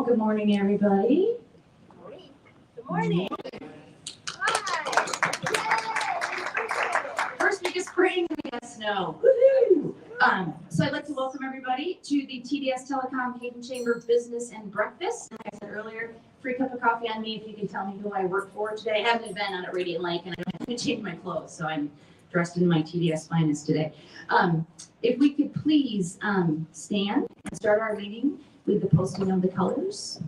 good morning, everybody. Good morning. Good morning. Hi. First week of spring, we got snow. Woohoo! So I'd like to welcome everybody to the TDS Telecom Hayden Chamber Business and Breakfast. Like I said earlier, free cup of coffee on me if you can tell me who I work for today. I have an event out at Radiant Lake, and I don't have to change my clothes, so I'm dressed in my TDS finest today. If we could please stand and start our meeting with the posting of the colors.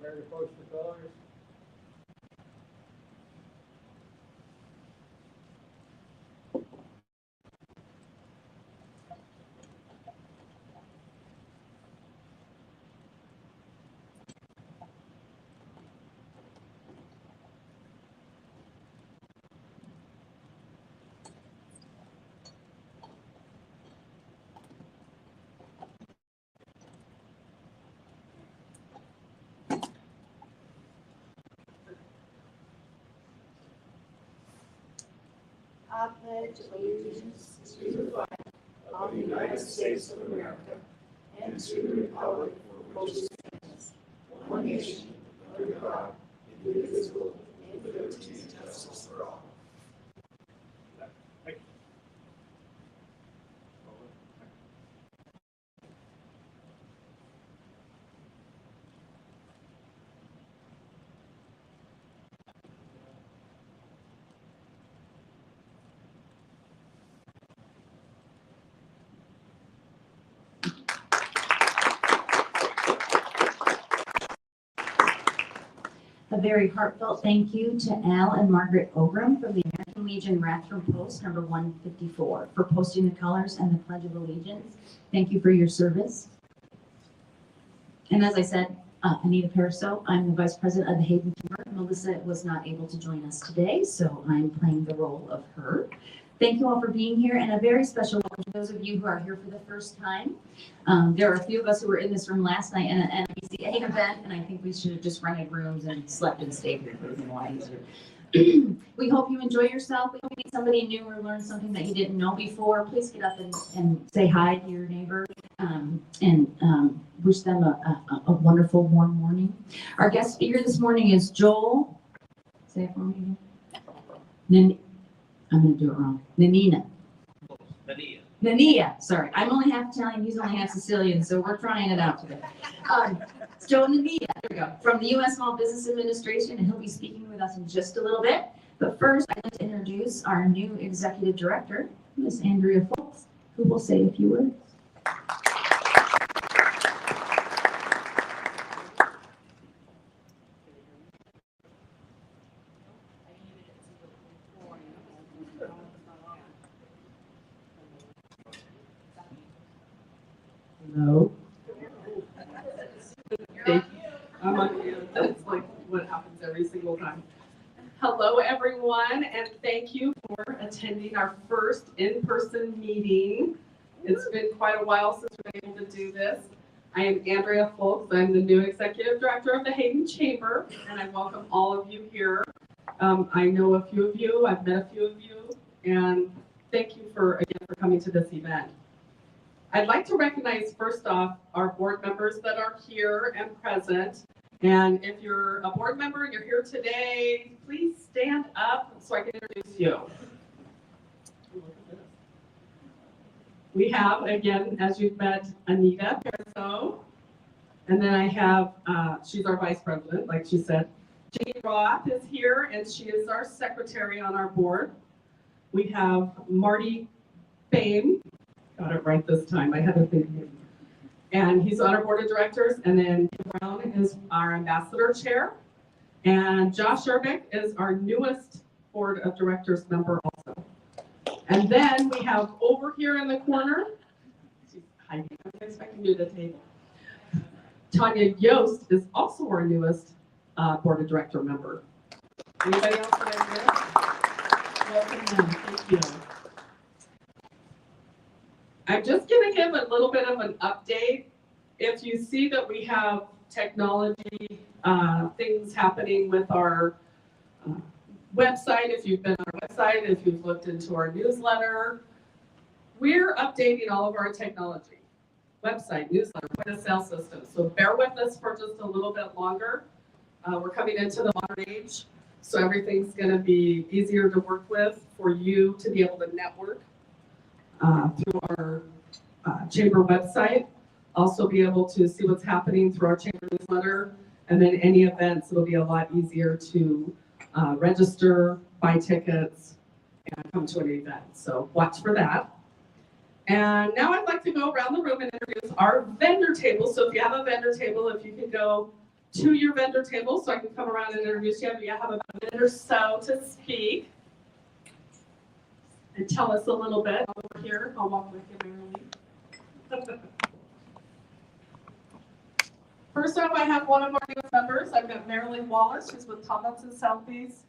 Prepare to post the colors. I pledge allegiance to the flag of the United States of America and to the republic for which it stands, one nation, under God, indivisible, with liberty and justice for all. A very heartfelt thank you to Al and Margaret Ogram from the American Legion Rathdrum Post number 154 for posting the colors and the Pledge of Allegiance. Thank you for your service. And as I said, Anita Paraso, I'm the Vice President of the Hayden Chamber. Melissa was not able to join us today, so I'm playing the role of her. Thank you all for being here, and a very special welcome to those of you who are here for the first time. There are a few of us who were in this room last night and a BCA event, and I think we should have just rented rooms and slept and stayed here. It would have been a lot easier. We hope you enjoy yourself. We hope you meet somebody new or learn something that you didn't know before. Please get up and say hi to your neighbor and wish them a wonderful, warm morning. Our guest speaker this morning is Joel. Say it for me again. I'm going to do it wrong. Nania. Nania. Sorry. I'm only half Italian. He's only half Sicilian, so we're trying it out today. It's Joel Nania. There we go. From the U.S. Small Business Administration, and he'll be speaking with us in just a little bit. But first, I'd like to introduce our new Executive Director, Ms. Andrea Fultz, who will say a few words. Hello. Thank you. I'm on mute. That's like what happens every single time. Hello, everyone, and thank you for attending our first in-person meeting. It's been quite a while since we've been able to do this. I am Andrea Fultz. I'm the new Executive Director of the Hayden Chamber, and I welcome all of you here. I know a few of you. I've met a few of you, and thank you for coming to this event. I'd like to recognize first off our board members that are here and present. And if you're a board member and you're here today, please stand up so I can introduce you. We have, again, as you've met, Anita Paraso. And then I have, she's our vice president, like she said. Jane Roth is here, and she is our secretary on our board. We have Marty Fame. Got it right this time. I had to think. And he's on our board of directors. And then Kim Brown is our ambassador chair. And Josh Erbick is our newest board of directors member also. And then we have over here in the corner, she's hiding. I'm expecting you to table. Tanya Yost is also our newest board of director member. Anybody else that I missed? Welcome them. Thank you. I'm just going to give a little bit of an update. If you see that we have technology things happening with our website, if you've been on our website, if you've looked into our newsletter, we're updating all of our technology, website, newsletter, point of sale system. So bear with us for just a little bit longer. We're coming into the modern age, so everything's going to be easier to work with for you to be able to network through our chamber website. Also be able to see what's happening through our chamber newsletter, and then any events, it'll be a lot easier to register, buy tickets, and come to an event. So watch for that. And now I'd like to go around the room and introduce our vendor table. So if you have a vendor table, if you can go to your vendor table so I can come around and introduce you. You have about a minute or so to speak and tell us a little bit over here. I'll walk with you, Marilyn. First up, I have one of our newest members. I've got Marilyn Wallace. She's with Tomlinson Southeast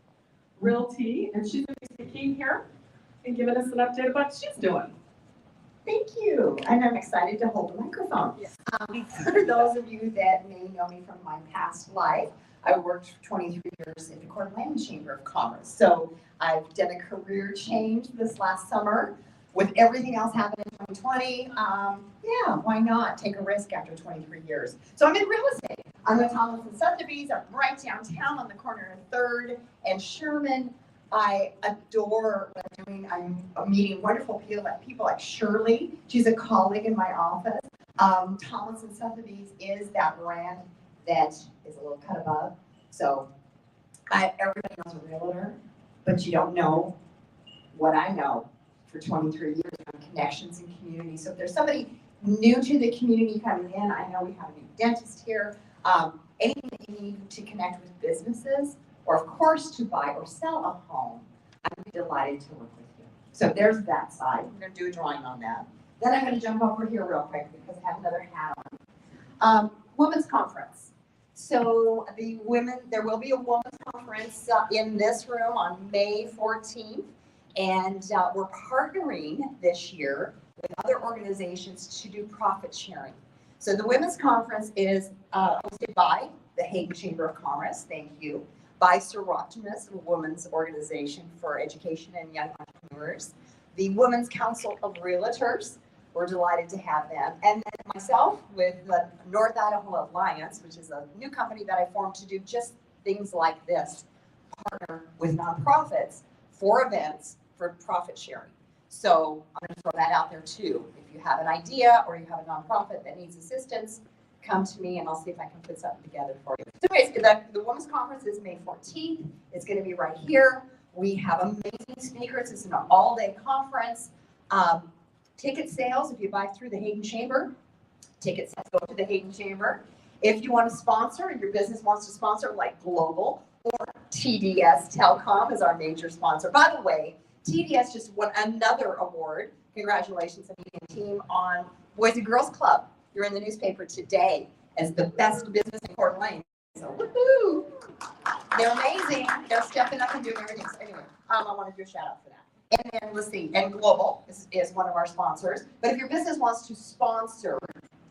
Realty, and she's going to be speaking here and giving us an update about what she's doing. Thank you, and I'm excited to hold the microphone. Yes. For those of you that may know me from my past life, I worked for 23 years in the Coeur d'Alene Chamber of Commerce. So I've done a career change this last summer. With everything else happening in 2020, yeah, why not take a risk after 23 years? So I'm in real estate. I'm with Tomlinson Sotheby's. I'm right downtown on the corner of 3rd and Sherman. I adore what I'm doing. I'm meeting wonderful people like Shirley. She's a colleague in my office. Tomlinson Sotheby's is that brand that is a little cut above. So everybody knows a realtor, but you don't know what I know for 23 years on connections and community. So if there's somebody new to the community coming in, I know we have a new dentist here. Anything that you need to connect with businesses, or of course to buy or sell a home, I'd be delighted to work with you. So there's that side. We're going to do a drawing on that. Then I'm going to jump over here real quick because I have another hat on. Women's conference. So there will be a women's conference in this room on May 14th. And we're partnering this year with other organizations to do profit sharing. So the Women's Conference is hosted by the Hayden Chamber of Commerce, thank you, by Serotimus, a women's organization for education and young entrepreneurs, the Women's Council of Realtors, we're delighted to have them, and then myself with the North Idaho Alliance, which is a new company that I formed to do just things like this, partner with nonprofits for events for profit sharing. So I'm going to throw that out there too. If you have an idea or you have a nonprofit that needs assistance, come to me and I'll see if I can put something together for you. So anyways, the Women's Conference is May 14th. It's going to be right here. We have amazing speakers. It's an all-day conference. Ticket sales, if you buy through the Hayden Chamber, ticket sales go to the Hayden Chamber. If you want to sponsor, your business wants to sponsor, like Global or TDS Telecom is our major sponsor. By the way, TDS just won another award. Congratulations, media team, on Boys and Girls Club. You're in the newspaper today as the best business in Coeur d'Alene. So woohoo! They're amazing. They're stepping up and doing everything. So anyway, I want to do a shout out for that. And then let's see, and Global is one of our sponsors. But if your business wants to sponsor,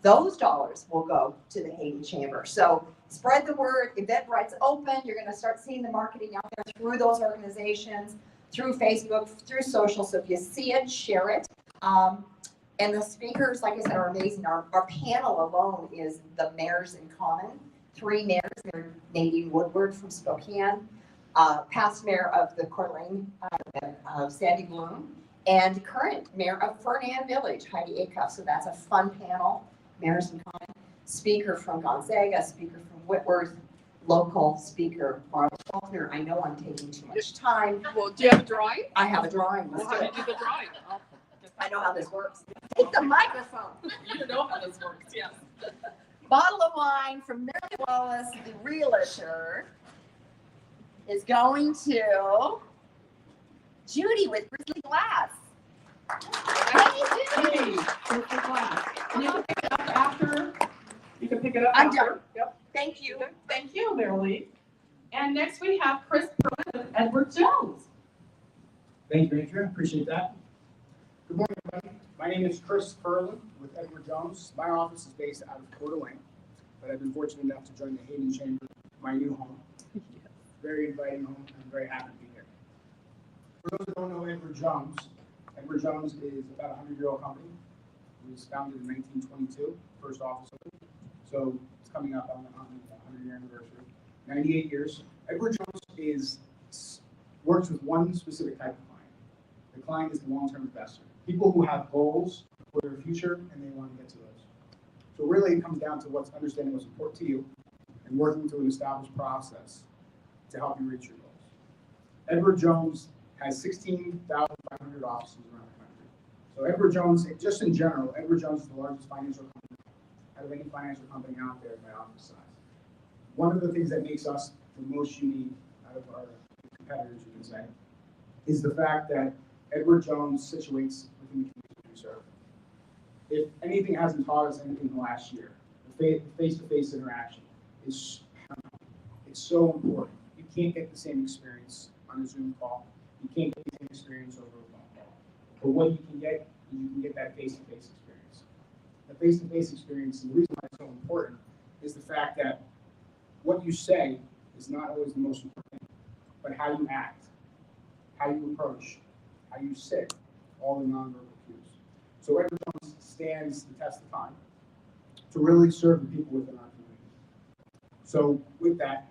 those dollars will go to the Hayden Chamber. So spread the word. Eventbrite's open. You're going to start seeing the marketing out there through those organizations, through Facebook, through social. So if you see it, share it. And the speakers, like I said, are amazing. Our panel alone is the mayors in common. 3 mayors. Mayor Nadine Woodward from Spokane, past mayor of the Coeur d'Alene, Sandy Bloom, and current mayor of Ferlin Village, Heidi Acuff. So that's a fun panel. Mayors in common. Speaker from Gonzaga, speaker from Whitworth, local speaker, Mark Faulkner. I know I'm taking too much time. Well, do you have a drawing? I have a drawing. Well, how do you do the drawing? I know how this works. Take the microphone. You know how this works, yes. Bottle of wine from Mary Wallace, the realtor, is going to Judy with Grizzly Glass. Hey, Judy. Here's the glass. And you can pick it up after. You can pick it up I'm after. done. Yep. Thank you. Thank you, Marilyn. And next we have Chris Ferlin with Edward Jones. Thank you, Andrea. Appreciate that. Good morning, everybody. My name is Chris Ferlin with Edward Jones. My office is based out of Coeur d'Alene, but I've been fortunate enough to join the Hayden Chamber, my new home. Very inviting home. I'm very happy to be here. For those who don't know Edward Jones is about a 100-year-old company. It was founded in 1922, first office opened. So it's coming up on the 100-year anniversary. 98 years. Edward Jones works with one specific type of client. The client is the long-term investor. People who have goals for their future and they want to get to those. So really it comes down to understanding what's important to you and working through an established process to help you reach your goals. Edward Jones has 16,500 offices around the country. So Edward Jones, just in general, Edward Jones is the largest financial company out of any financial company out there by office size. One of the things that makes us the most unique out of our competitors, you can say, is the fact that Edward Jones situates within the community we serve. If anything hasn't taught us anything in the last year, the face-to-face interaction is it's so important. You can't get the same experience on a Zoom call. You can't get the same experience over a phone call. But what you can get is you can get that face-to-face experience. The face-to-face experience, and the reason why it's so important is the fact that what you say is not always the most important thing, but how you act, how you approach, how you sit, all the nonverbal cues. So Edward Jones stands the test of time to really serve the people within our community. So with that,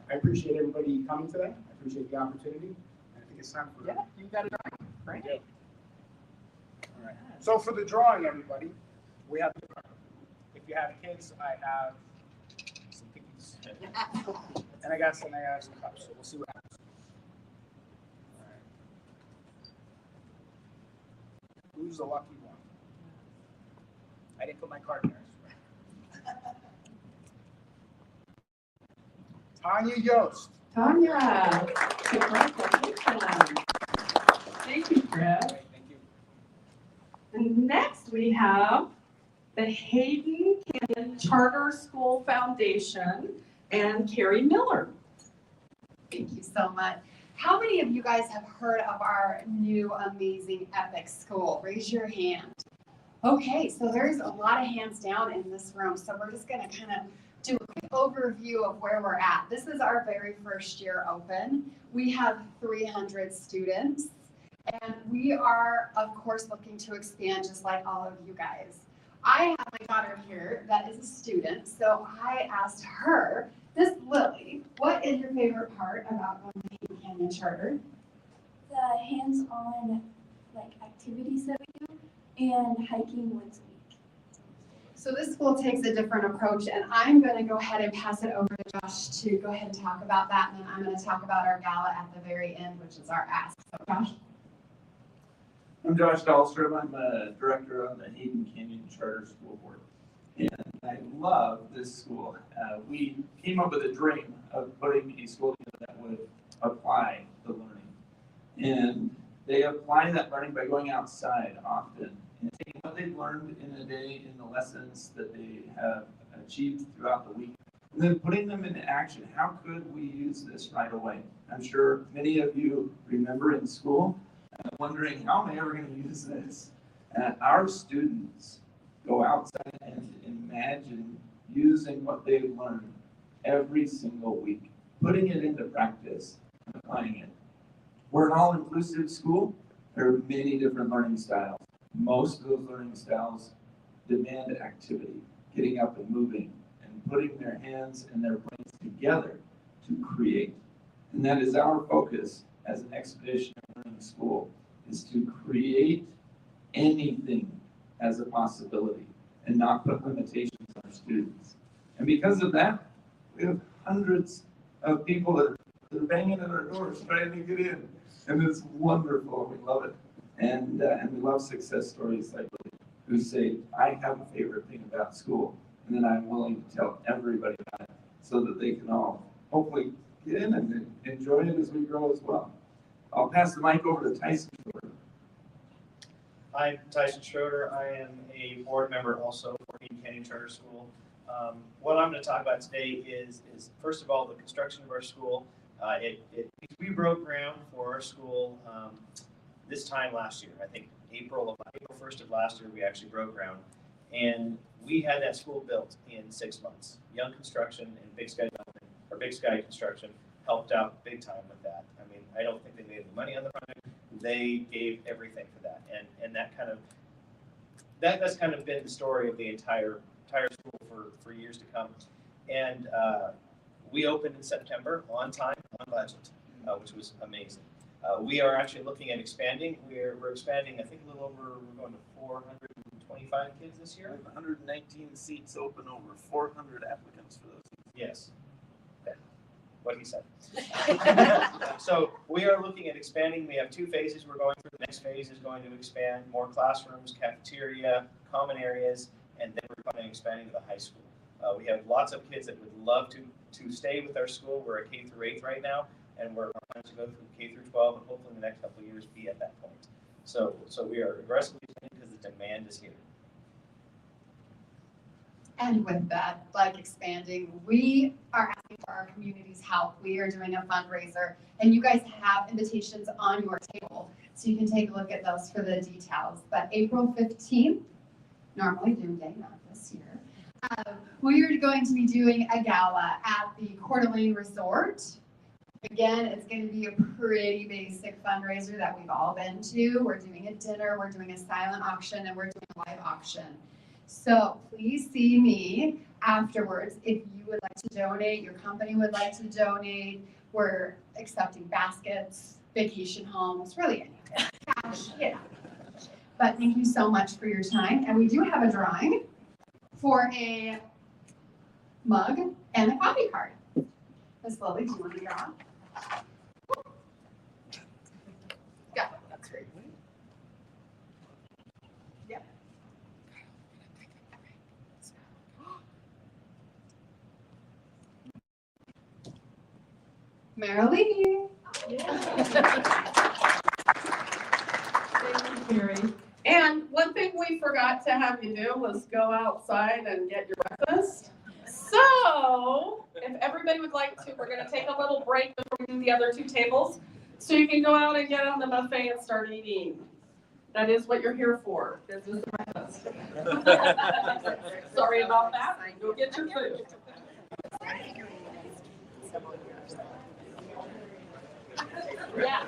I appreciate everybody coming today. I appreciate the opportunity. I think it's time for Yeah, you got it right. All right. So for the drawing, everybody, we have, if you have kids, I have some cookies. And I got some cups, so we'll see what happens. All right. Who's the lucky one? I didn't put my card there. Tanya Yost. Tanya. Congratulations. Thank you, Chris. Thank you. And next we have the Hayden Canyon Charter School Foundation and Carrie Miller. Thank you so much. How many of you guys have heard of our new amazing epic school? Raise your hand. Okay, so there's a lot of hands down in this room. So we're just gonna kind of do a quick overview of where we're at. This is our very first year open. We have 300 students and we are of course looking to expand just like all of you guys. I have my daughter here that is a student, so I asked her, this Lily, what is your favorite part about going to Hayden Canyon Charter? The hands-on activities that we do and hiking once a week. So this school takes a different approach, and I'm going to go ahead and pass it over to Josh to go ahead and talk about that, and then I'm going to talk about our gala at the very end, which is our ask. So Josh? I'm Josh Dahlstrom. I'm a director on the Hayden Canyon Charter School Board. And I love this school. We came up with a dream of putting a school together that would apply the learning. And they apply that learning by going outside often and taking what they've learned in a day in the lessons that they have achieved throughout the week, and then putting them into action. How could we use this right away? I'm sure many of you remember in school wondering, how am I ever going to use this? Our students go outside and imagine using what they've learned every single week, putting it into practice, and applying it. We're an all-inclusive school. There are many different learning styles. Most of those learning styles demand activity, getting up and moving, and putting their hands and their brains together to create. And that is our focus as an expeditionary learning school, is to create anything as a possibility and not put limitations on our students. And because of that, we have hundreds of people that are banging at our doors trying to get in. And it's wonderful. We love it. And we love success stories like who say, I have a favorite thing about school. And then I'm willing to tell everybody about it so that they can all hopefully get in and enjoy it as we grow as well. I'll pass the mic over to Tyson Schroeder. I'm Tyson Schroeder. I am a board member also for Hayden Canyon Charter School. What I'm going to talk about today is first of all, the construction of our school. We broke ground for our school this time last year. I think April 1st of last year, we actually broke ground. And we had that school built in 6 months. Young Construction and Big Sky Development, or Big Sky Construction, helped out big time with that. I mean, I don't think they made any money on the project. They gave everything for that. And that's kind of been the story of the entire school for years to come. And we opened in September on time, on budget, which was amazing. We are actually looking at expanding. We're expanding, I think a little over, we're going to 425 kids this year. 119 seats open, over 400 applicants for those seats. Yes. Yeah. What he said. So we are looking at expanding. We have 2 phases we're going through. The next phase is going to expand more classrooms, cafeteria, common areas, and then we're going to expanding to the high school. We have lots of kids that would love to stay with our school. We're a K through 8 right now, and we're planning to go through K through 12, and hopefully in the next couple of years be at that point. So we are aggressively expanding because the demand is here. And with that, like expanding, we are asking for our community's help. We are doing a fundraiser, and you guys have invitations on your table, so you can take a look at those for the details. But April 15th, normally Doom Day, not this year, we are going to be doing a gala at the Coeur d'Alene Resort. Again, it's going to be a pretty basic fundraiser that we've all been to. We're doing a dinner, we're doing a silent auction, and we're doing a live auction. So please see me afterwards if you would like to donate, your company would like to donate. We're accepting baskets, vacation homes, really anything. Cash, yeah. But thank you so much for your time. And we do have a drawing for a mug and a coffee card. Miss Lily, do you want to draw? Yeah, that's great. Yep. Marilee. Thank you, Carrie. And one thing we forgot to have you do was go outside and get your breakfast. So if everybody would like to, we're going to take a little break before we do the other 2 tables. So you can go out and get on the buffet and start eating. That is what you're here for. This is breakfast. Sorry about that. Go get your food. Yeah.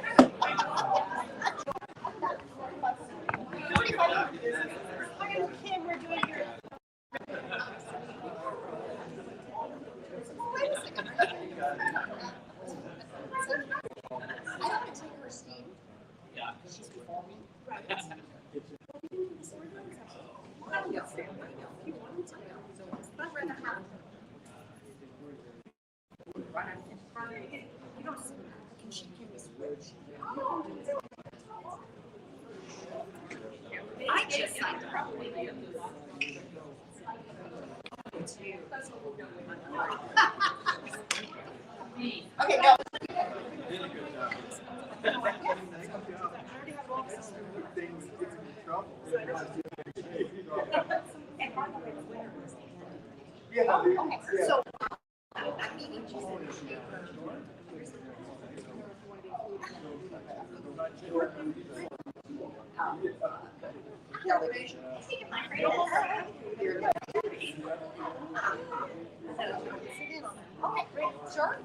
I just signed probably. Okay, go. Okay, so Okay, great, sure.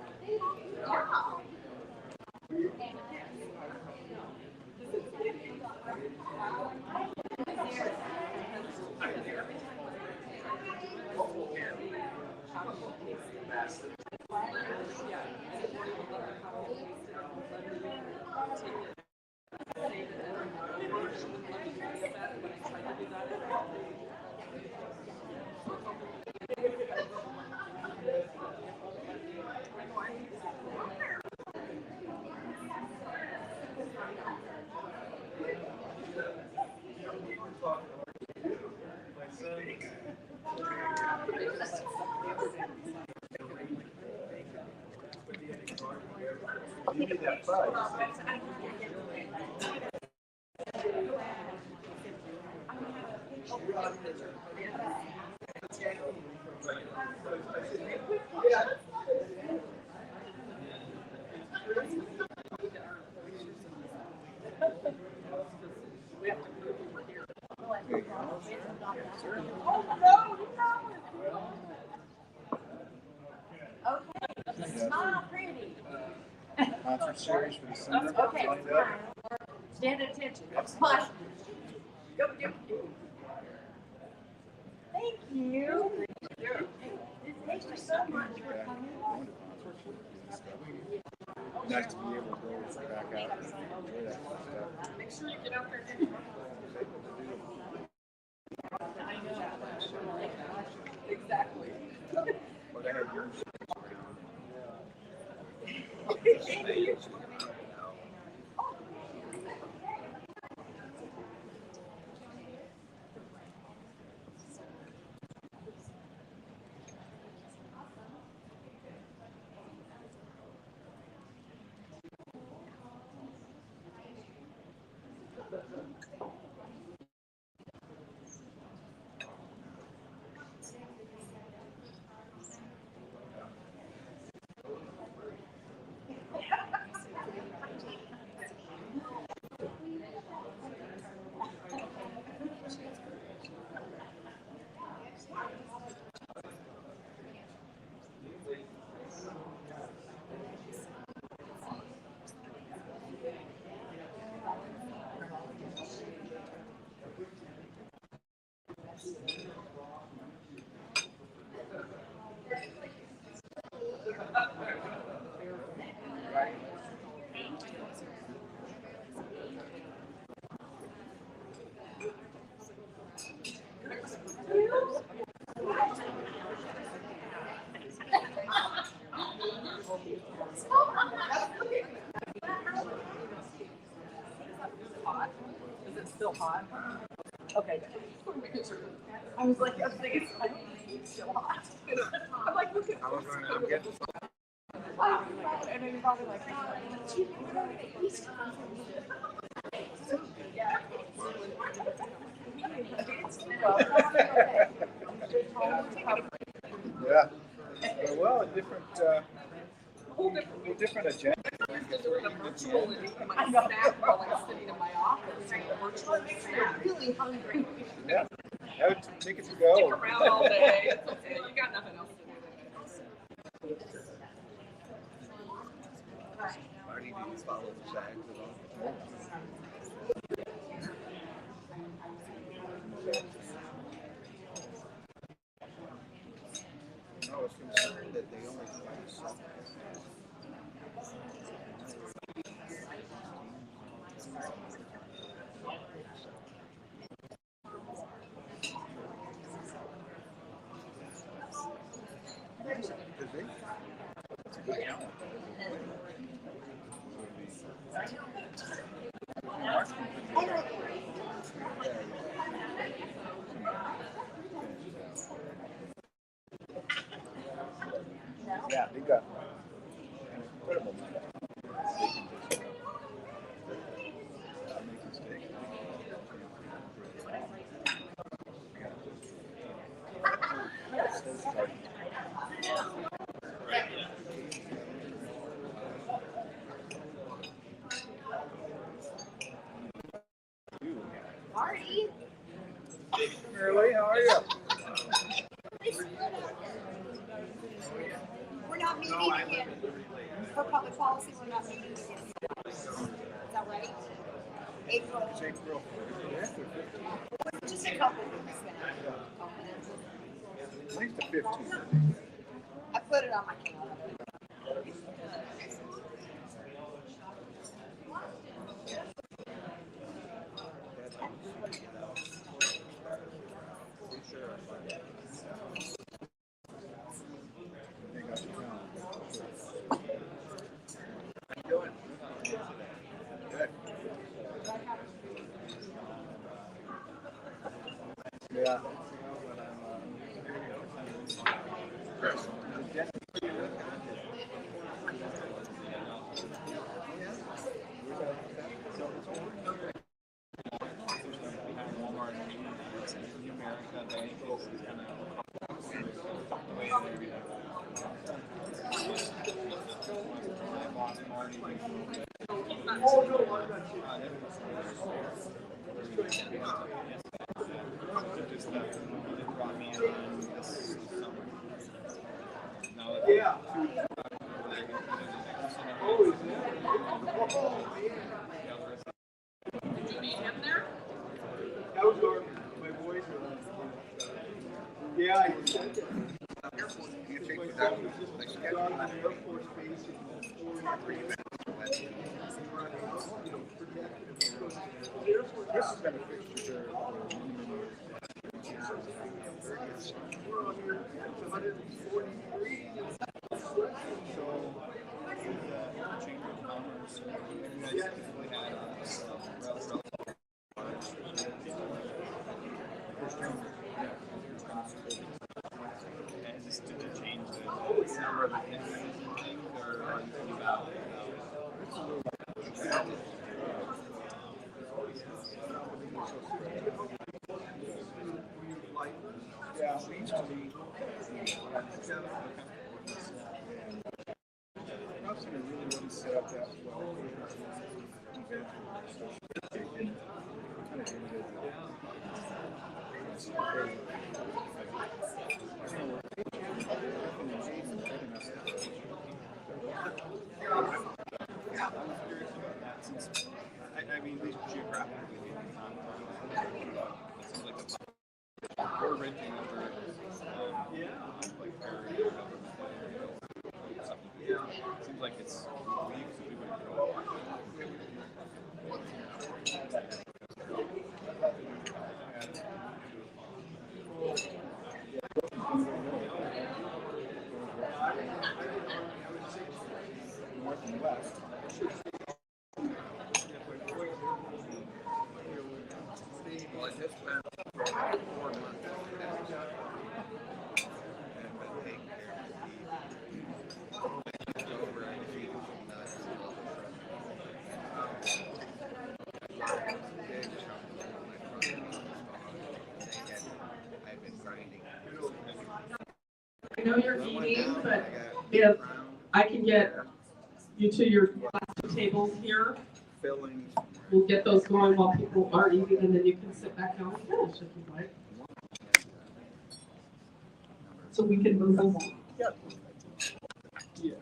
We have to move over here. Okay, smile pretty. Concert series for December. Okay, stand at attention. Smile. Thank you. Thank you so much for coming. Nice to be able to go back out and enjoy that kind of stuff. Make sure you get out there. Exactly. But I had yours. Is it still hot? Okay. I was like, I was thinking, it's still hot. I'm like, look at I was going to get and then you're probably like, yeah. Well, a different, whole different. different agenda. Doing a virtual and eating my snack while I'm sitting in my office. Virtual makes me really hungry. Yeah. Have a ticket to go. Stick around all day. It's okay. You got nothing else to do. Marty, do you follow the tags at all? I was concerned that they only play some. Yeah, they got an incredible number. They can just make mistakes. Marty. Shirley, how are you? We're not meeting again. For public policy, we're not meeting again. Is that right? April. It's April 5th. Just a couple weeks then. I think the 15th. I put it on my calendar. They got the calendar. How you doing? Good. Yeah. Yeah. Oh, Did you meet him there? that was my boys. Yeah, I did. On the Air Force Base This has been a fixture we're on here, 143. Yeah. Really set up that well. I mean, these geographically, it seems like we're renting over, like area government area. It seems like it's weeks that we would go. North and west. Well, I just spent 4 months and I've been taking care of the over and feeding some nuts. I've been grinding. I know you're eating, but if I can get you to your last 2 tables here, Filling. we'll get those going while people are eating, and then you can sit back down and finish if you'd like. So we can move on. Yep. Yeah.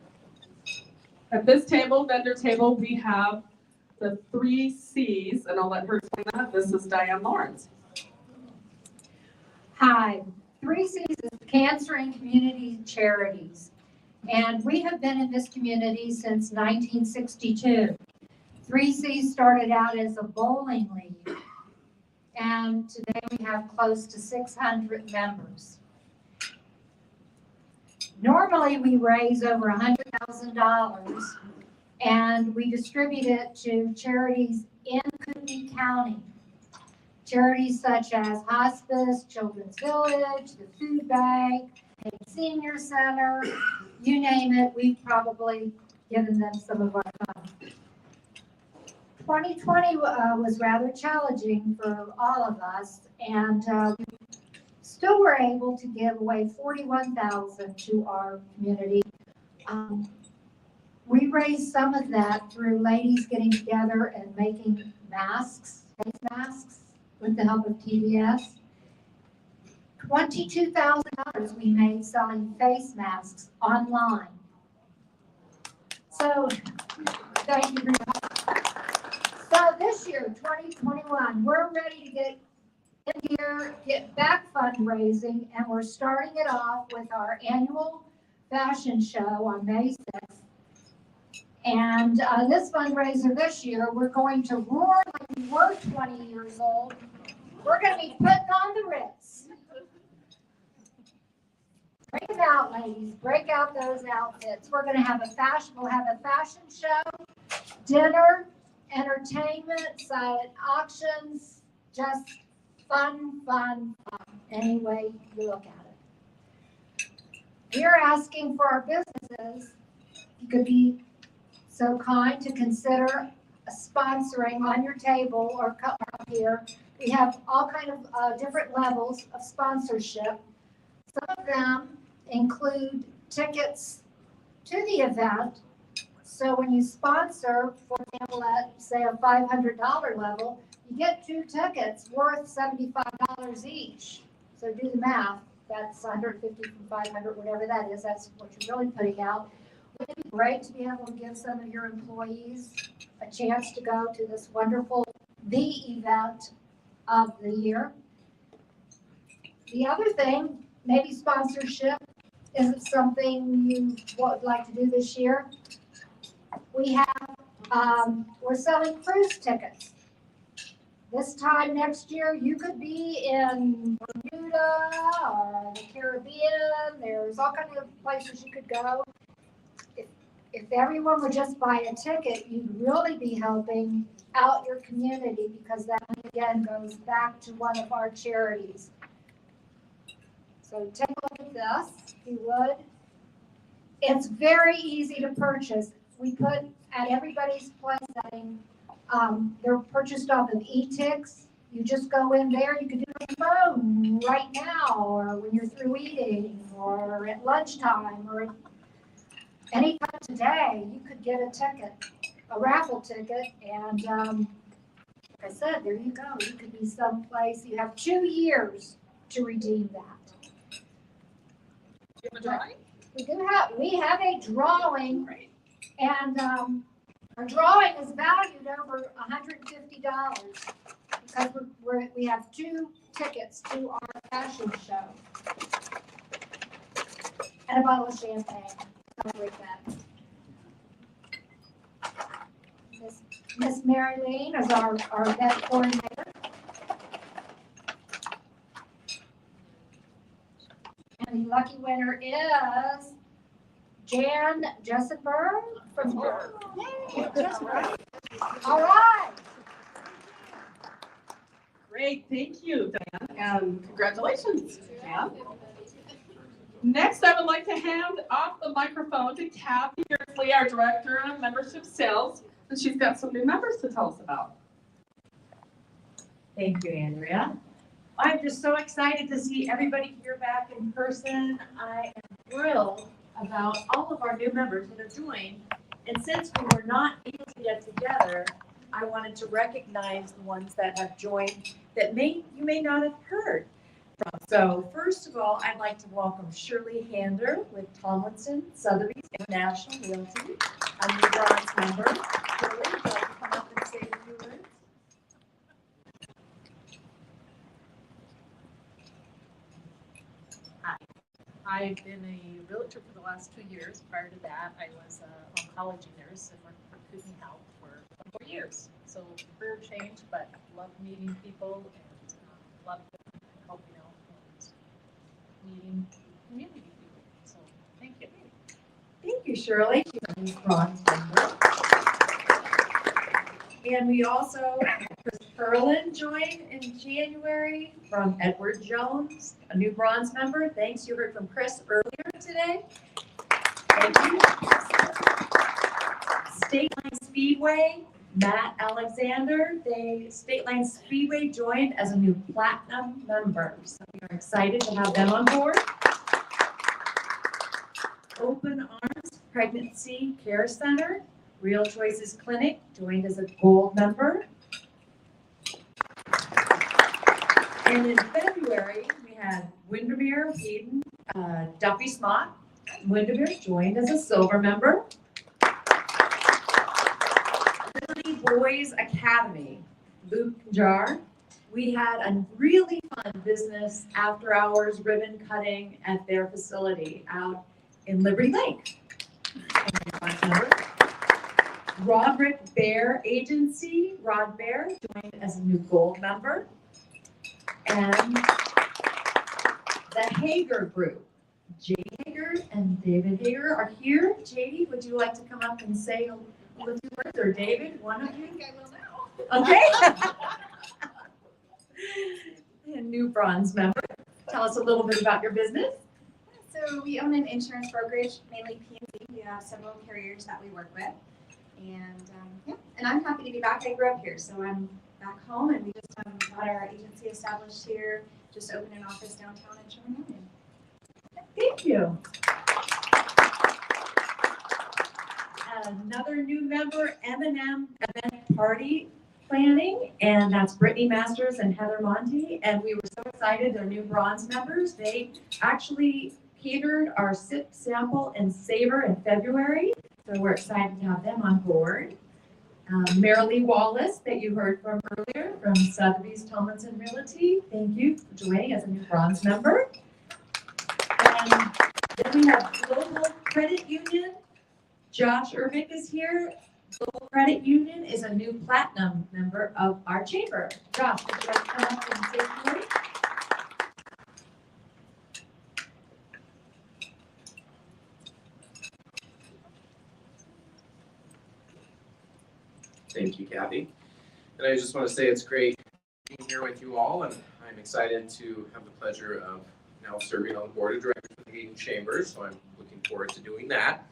At this table, vendor table, we have the 3 C's, and I'll let her explain that. This is Diane Lawrence. Hi, 3 C's is Cancer and Community Charities. And we have been in this community since 1962. 3 C's started out as a bowling league. And today we have close to 600 members. Normally we raise over $100,000 and we distribute it to charities in Kootenai County. Charities such as Hospice, Children's Village, the Food Bank, a Senior Center, you name it, we've probably given them some of our funds. 2020 was rather challenging for all of us, and we still were able to give away $41,000 to our community. We raised some of that through ladies getting together and making masks, face masks, with the help of TBS. $22,000 we made selling face masks online. So, thank you very much. So this year, 2021, we're ready to get in here, get back fundraising, and we're starting it off with our annual fashion show on May 6th. And this fundraiser this year, we're going to roar like we were 20 years old. We're going to be putting on the Ritz. Break them out, ladies. Break out those outfits. We're going to have a fashion. We'll have a fashion show, dinner, entertainment, silent auctions, just fun, fun, fun. Any way you look at it. We're asking for our businesses. You could be so kind to consider sponsoring on your table or come up here. We have all kind of different levels of sponsorship. Some of them include tickets to the event. So when you sponsor, for example, at say a $500 level, you get 2 tickets worth $75 each. So do the math. That's 150 from 500, whatever that is. That's what you're really putting out. Wouldn't it be great to be able to give some of your employees a chance to go to this wonderful, the event of the year? The other thing, maybe sponsorship. Is it something you would like to do this year? We have, we're selling cruise tickets. This time next year, you could be in Bermuda or the Caribbean. There's all kinds of places you could go. If everyone would just buy a ticket, you'd really be helping out your community, because that again goes back to one of our charities. So take a look at this, if you would. It's very easy to purchase. We put at everybody's place setting, they're purchased off of e-tix. You just go in there, you can do it on your phone right now, or when you're through eating, or at lunchtime, or anytime today. You could get a ticket, a raffle ticket, and like I said, there you go. You could be someplace. You have 2 years to redeem that. You have a drawing? We have a drawing. Great. And our drawing is valued over $150 because we have 2 tickets to our fashion show and a bottle of champagne. Celebrate that. Miss Marilyn is our event coordinator. And the lucky winner is Jan Jessenberg from All right. Great, thank you, Diane, and congratulations, Jan. Next, I would like to hand off the microphone to Kathy Beardsley, our Director of Membership Sales, and she's got some new members to tell us about. Thank you, Andrea. I'm just so excited to see everybody here back in person. I am thrilled about all of our new members that have joined. And since we were not able to get together, I wanted to recognize the ones that have joined that you may not have heard from. So first of all, I'd like to welcome Shirley Hander with Tomlinson, Sotheby's International Realty, a new bronze member. Shirley, would you like to come up and say a few words? I've been a realtor for the last 2 years. Prior to that, I was an oncology nurse and worked for Kidney Health for 4 years. So career change, but love meeting people and love helping out and meeting community people. So thank you. Thank you, Shirley. She's a bronze member. And we also had Chris Ferlin joined in January from Edward Jones, a new bronze member. Thanks. You heard from Chris earlier today. Thank you. State Line Speedway, Matt Alexander. State Line Speedway joined as a new platinum member. So we are excited to have them on board. Open Arms Pregnancy Care Center, Real Choices Clinic joined as a gold member. And in February, we had Windermere, Hayden, Duffy Smott. Windermere joined as a silver member. Liberty Boys Academy, Luke Jar. We had a really fun business after hours ribbon cutting at their facility out in Liberty Lake. Roderick Bear Agency, Rod Bear, joined as a new gold member. And the Hager Group, Jay Hager and David Hager are here. Jady, would you like to come up and say a few words, or David, one of you? I think I will now. Okay. A new bronze member. Tell us a little bit about your business. So we own an insurance brokerage, mainly P&C. We have several carriers that we work with. And I'm happy to be back. I grew up here, so I'm back home, and we just got our agency established here, just opened an office downtown in Sherman. Thank you. another new member, M&M Event Party Planning, and that's Brittany Masters and Heather Monty. And we were so excited, they're new bronze members. They actually catered our sip, sample, and savor in February. So we're excited to have them on board. Marilee Wallace, that you heard from earlier, from Sotheby's Tomlinson Realty. Thank you for joining as a new bronze member. And then we have Global Credit Union. Josh Urbick is here. Global Credit Union is a new platinum member of our chamber. Josh, would you like to come up and say hello? Thank you, Kathy. And I just want to say it's great being here with you all, and I'm excited to have the pleasure of now serving on the board of directors of the Hayden Chamber, so I'm looking forward to doing that.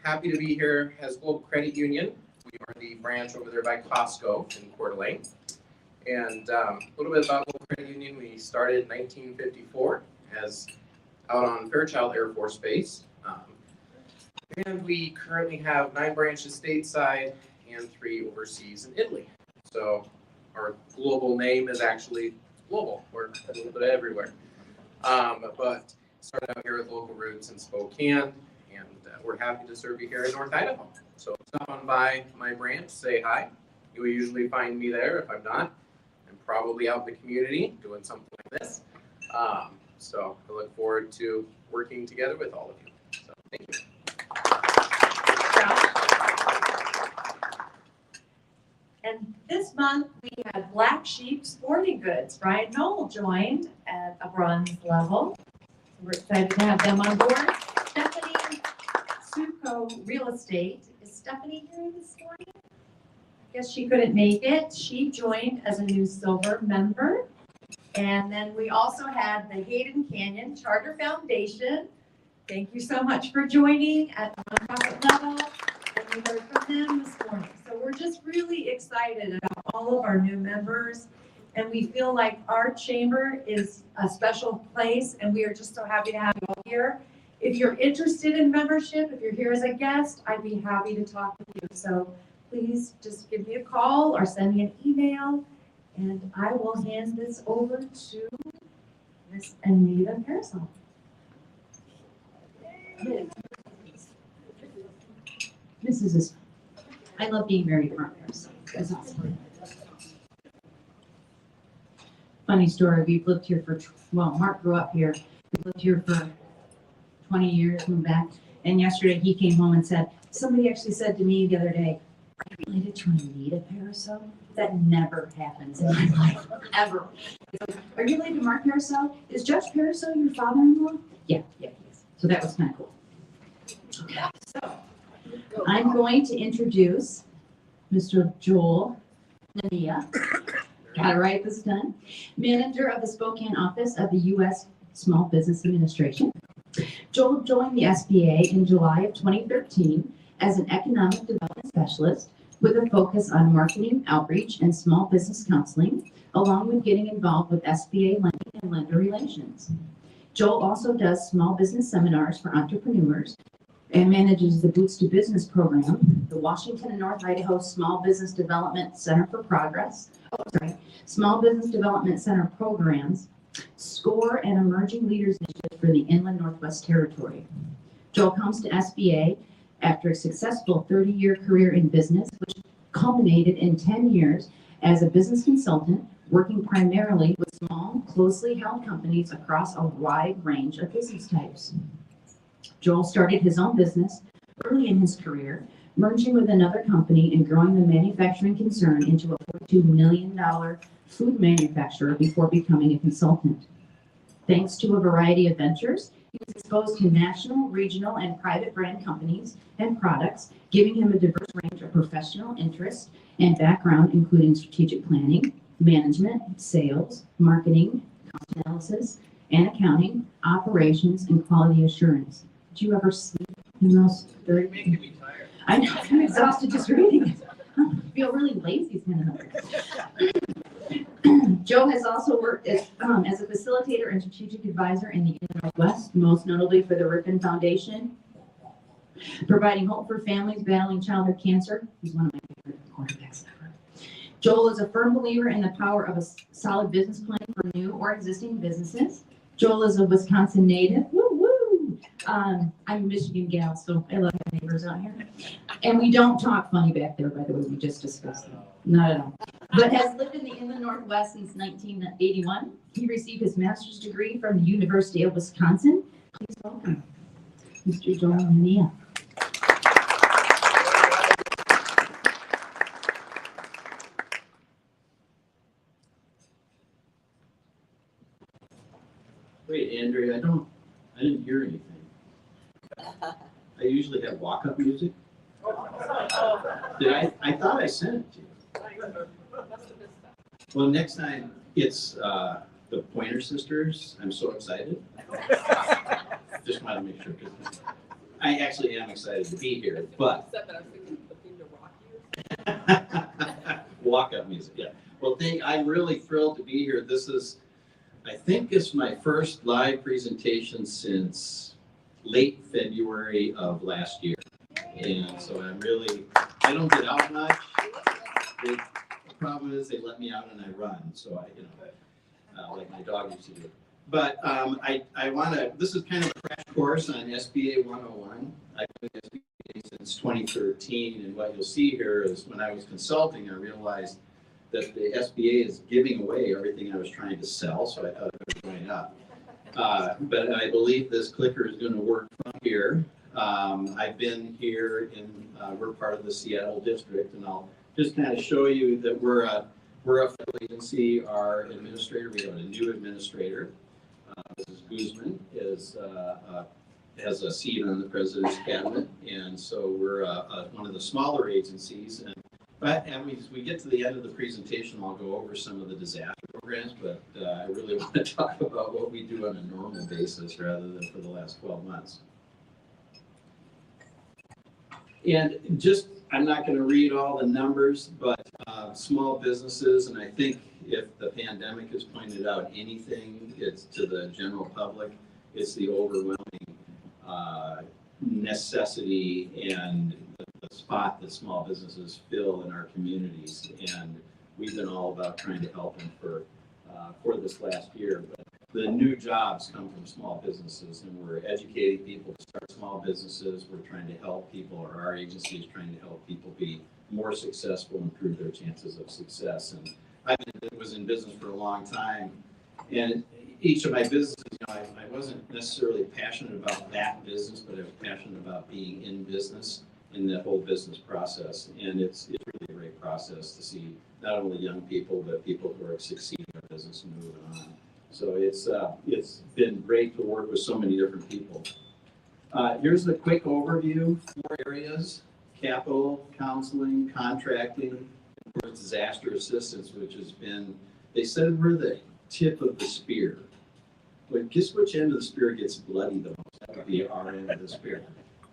Happy to be here as Global Credit Union. We are the branch over there by Costco in Coeur d'Alene. And a little bit about Global Credit Union. We started in 1954 as out on Fairchild Air Force Base. And we currently have 9 branches stateside and 3 overseas in Italy. So our global name is actually global. We're a little bit everywhere. But started out here with local roots in Spokane, and we're happy to serve you here in North Idaho. So stop on by my branch, say hi. You will usually find me there. If I'm not, I'm probably out in the community doing something like this. So I look forward to working together with all of you. So thank you. And this month we had Black Sheep Sporting Goods. Brian Knoll joined at a bronze level. We're excited to have them on board. Stephanie Suco Real Estate. Is Stephanie here this morning? I guess she couldn't make it. She joined as a new silver member. And then we also had the Hayden Canyon Charter Foundation. Thank you so much for joining at the nonprofit level. And we heard from them this morning. So we're just really excited about all of our new members. And we feel like our chamber is a special place, and we are just so happy to have you all here. If you're interested in membership, if you're here as a guest, I'd be happy to talk with you. So please just give me a call or send me an email, and I will hand this over to Miss Anita Parasol. Mrs. I love being married to Mark Parasol. That's awesome. Funny story, we've lived here for, Mark grew up here. We lived here for 20 years, moved back. And yesterday he came home and said, somebody actually said to me the other day, are you related to Anita Parasol? That never happens in my life, ever. Are you related to Mark Parasol? Is Judge Parasol your father-in-law? Yeah, he is. So that was kind of cool. Okay, so I'm going to introduce Mr. Joel Nania. Got it right this time. Manager of the Spokane office of the U.S. Small Business Administration. Joel joined the SBA in July of 2013 as an economic development specialist with a focus on marketing, outreach, and small business counseling, along with getting involved with SBA lending and lender relations. Joel also does small business seminars for entrepreneurs and manages the Boots to Business program, the Washington and North Idaho Small Business Development Center for Progress, Small Business Development Center programs, SCORE, and Emerging Leaders Initiative for the Inland Northwest Territory. Joel comes to SBA after a successful 30-year career in business, which culminated in 10 years as a business consultant, working primarily with small, closely held companies across a wide range of business types. Joel started his own business early in his career, merging with another company and growing the manufacturing concern into a $42 million food manufacturer before becoming a consultant. Thanks to a variety of ventures, he was exposed to national, regional, and private brand companies and products, giving him a diverse range of professional interests and background, including strategic planning, management, sales, marketing, cost analysis, and accounting, operations, and quality assurance. Did you ever sleep in those 30? You're making me tired. I know, I'm exhausted just reading it. I feel really lazy standing up there. Joe has also worked as a facilitator and strategic advisor in the Inland Northwest, most notably for the Ripon Foundation, Providing hope for families battling childhood cancer. He's one of my favorite quarterbacks ever. Joel is a firm believer in the power of a solid business plan for new or existing businesses. Joel is a Wisconsin native. Woo woo! I'm a Michigan gal, so I love my neighbors out here. And we don't talk funny back there, by the way. We just discussed it. Not at all. But has lived in the Inland Northwest since 1981. He received his master's degree from the University of Wisconsin. Please welcome Mr. Joel Nania. Wait, Andrea, I didn't hear anything. I usually have walk-up music. I thought I sent it to you. Well, next time it's the Pointer Sisters. I'm so excited. Just wanted to make sure. I actually am excited to be here, but walk-up music, yeah. Well, I'm really thrilled to be here. This is, I think it's my first live presentation since late February of last year. And so I don't get out much. The problem is they let me out and I run. So like my dog used to do. But this is kind of a crash course on SBA 101. I've been in SBA since 2013. And what you'll see here is when I was consulting, I realized that the SBA is giving away everything I was trying to sell. So I thought I better join up. But I believe this clicker is going to work from here. I've been here we're part of the Seattle district, and I'll just kind of show you that we're a federal agency. Our administrator, we have a new administrator. Mrs. Guzman has a seat on the president's cabinet, and so we're one of the smaller agencies. But as we get to the end of the presentation, I'll go over some of the disaster programs, but I really want to talk about what we do on a normal basis rather than for the last 12 months. And I'm not going to read all the numbers, but small businesses, and I think if the pandemic has pointed out anything, it's to the general public, it's the overwhelming necessity and the spot that small businesses fill in our communities. And we've been all about trying to help them for this last year. But the new jobs come from small businesses, and we're educating people to start small businesses. We're trying to help people, or our agency is trying to help people be more successful, improve their chances of success. And I was in business for a long time, and each of my businesses, I wasn't necessarily passionate about that business, but I was passionate about being in business, in the whole business process. And it's really a great process to see not only young people, but people who are succeeding in their business and moving on. So it's been great to work with so many different people. Here's the quick overview: 4 areas: capital, counseling, contracting, and of course disaster assistance, which has been, they said we're the tip of the spear. But guess which end of the spear gets bloody the most? That would be our end of the spear.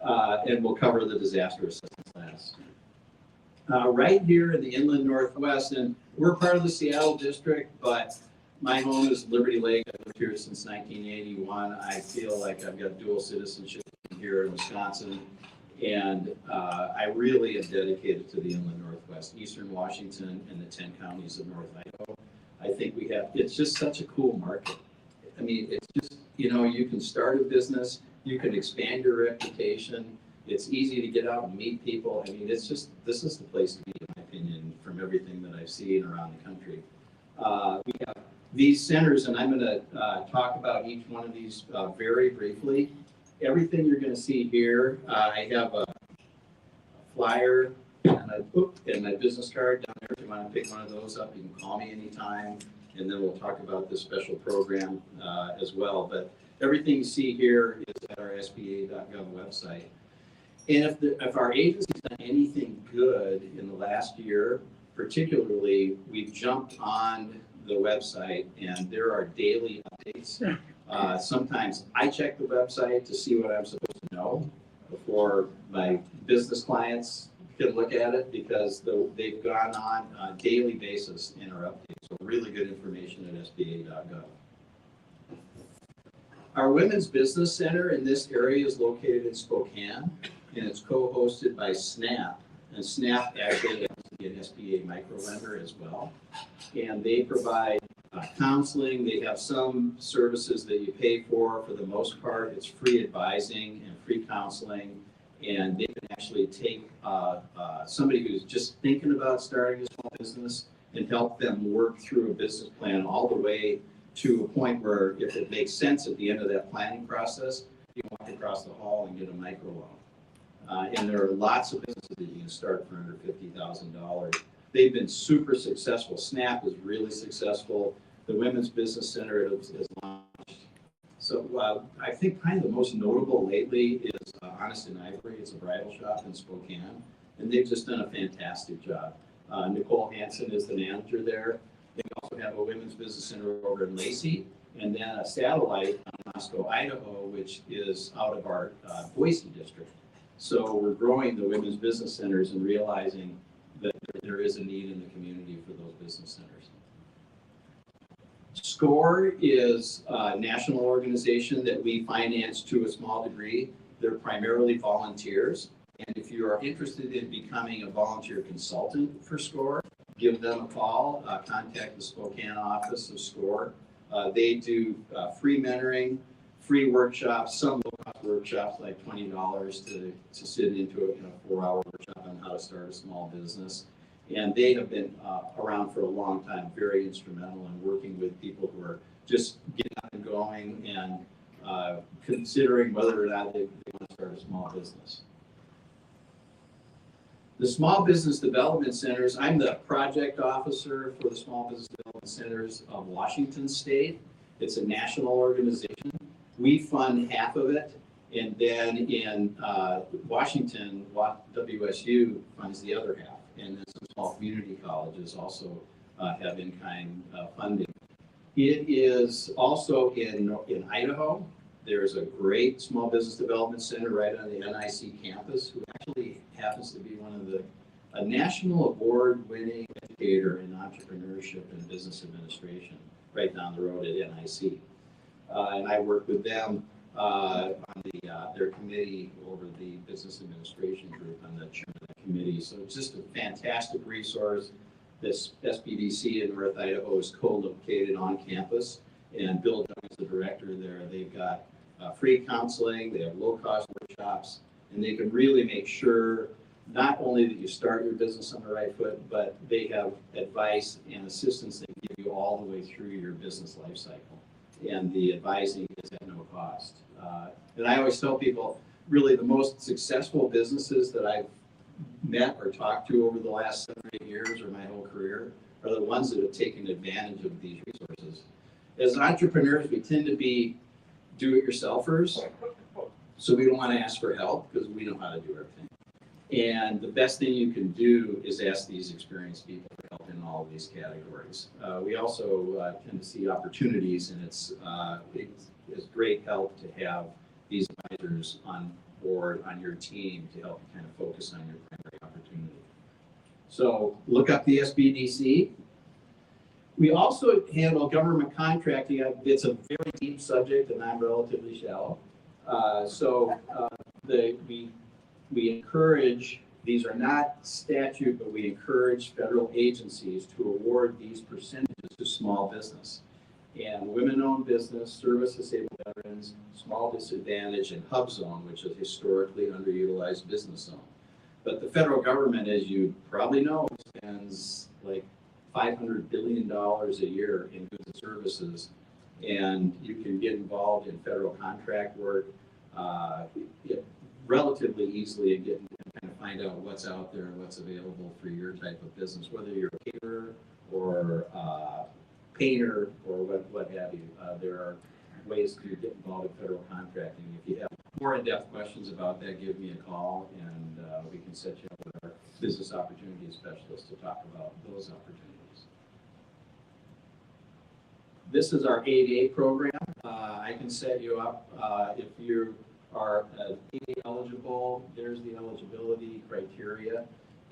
And we'll cover the disaster assistance last. Right here in the Inland Northwest, and we're part of the Seattle district, but my home is Liberty Lake. I've lived here since 1981. I feel like I've got dual citizenship here in Wisconsin, and I really am dedicated to the Inland Northwest, Eastern Washington, and the 10 counties of North Idaho. I think it's just such a cool market. I mean, it's just, you can start a business, you can expand your reputation. It's easy to get out and meet people. I mean, this is the place to be, in my opinion, from everything that I've seen around the country. We have these centers, and I'm going to talk about each one of these very briefly. Everything you're going to see here, I have a flyer and my business card down there. If you want to pick one of those up, you can call me anytime, and then we'll talk about this special program as well. But everything you see here is at our SBA.gov website. And if our agency's done anything good in the last year, particularly, we've jumped on the website, and there are daily updates. Sometimes I check the website to see what I'm supposed to know before my business clients can look at it, because they've gone on a daily basis in our updates. So really good information at SBA.gov. Our Women's Business Center in this area is located in Spokane. and it's co-hosted by SNAP. And SNAP actually happens to be an SBA microlender as well. And they provide counseling. They have some services that you pay for. For the most part, it's free advising and free counseling. And they can actually take somebody who's just thinking about starting a small business and help them work through a business plan all the way to a point where, if it makes sense at the end of that planning process, you walk across the hall and get a microloan. And there are lots of businesses that you can start for under $50,000. They've been super successful. SNAP is really successful. The Women's Business Center has launched. So I think kind of the most notable lately is Honest and Ivory. It's a bridal shop in Spokane, and they've just done a fantastic job. Nicole Hansen is the manager there. They also have a Women's Business Center over in Lacey, and then a satellite in Moscow, Idaho, which is out of our Boise district. So we're growing the women's business centers and realizing that there is a need in the community for those business centers. SCORE is a national organization that we finance to a small degree. They're primarily volunteers. And if you are interested in becoming a volunteer consultant for SCORE, give them a call, contact the Spokane office of SCORE. They do free mentoring, free workshops, some low-cost workshops like $20 to sit into a 4-hour workshop on how to start a small business. And they have been around for a long time, very instrumental in working with people who are just getting up and going and considering whether or not they want to start a small business. The Small Business Development Centers, I'm the project officer for the Small Business Development Centers of Washington State. It's a national organization. We fund half of it, and then in Washington, WSU funds the other half. And then some small community colleges also have in-kind funding. It is also in Idaho. There's a great small business development center right on the NIC campus, who actually happens to be one of a national award-winning educator in entrepreneurship and business administration right down the road at NIC. And I work with them on their committee over the business administration group. I'm the chairman of that committee. So it's just a fantastic resource. This SBDC in North Idaho is co-located on campus, and Bill Jones, the director there, they've got free counseling, they have low-cost workshops, and they can really make sure not only that you start your business on the right foot, but they have advice and assistance that give you all the way through your business life cycle. And the advising is at no cost. And I always tell people, really the most successful businesses that I've met or talked to over the last 7 or 8 years or my whole career are the ones that have taken advantage of these resources. As entrepreneurs, we tend to be do-it-yourselfers, so we don't want to ask for help because we know how to do everything. And the best thing you can do is ask these experienced people for help in all of these categories. We also tend to see opportunities, and it's great help to have these advisors on board on your team to help you kind of focus on your primary opportunity. So look up the SBDC. We also handle government contracting. It's a very deep subject, and I'm relatively shallow. We encourage, these are not statute, but we encourage federal agencies to award these percentages to small business. And women-owned business, service-disabled veterans, small disadvantage, and hub zone, which is historically underutilized business zone. But the federal government, as you probably know, spends like $500 billion a year in goods and services, and you can get involved in federal contract work relatively easily and kind of find out what's out there and what's available for your type of business, whether you're a caterer or painter or what have you. There are ways to get involved in federal contracting. If you have more in-depth questions about that, give me a call, and we can set you up with our business opportunity specialist to talk about those opportunities. This is our 8A program. I can set you up if you are 8A eligible. There's the eligibility criteria,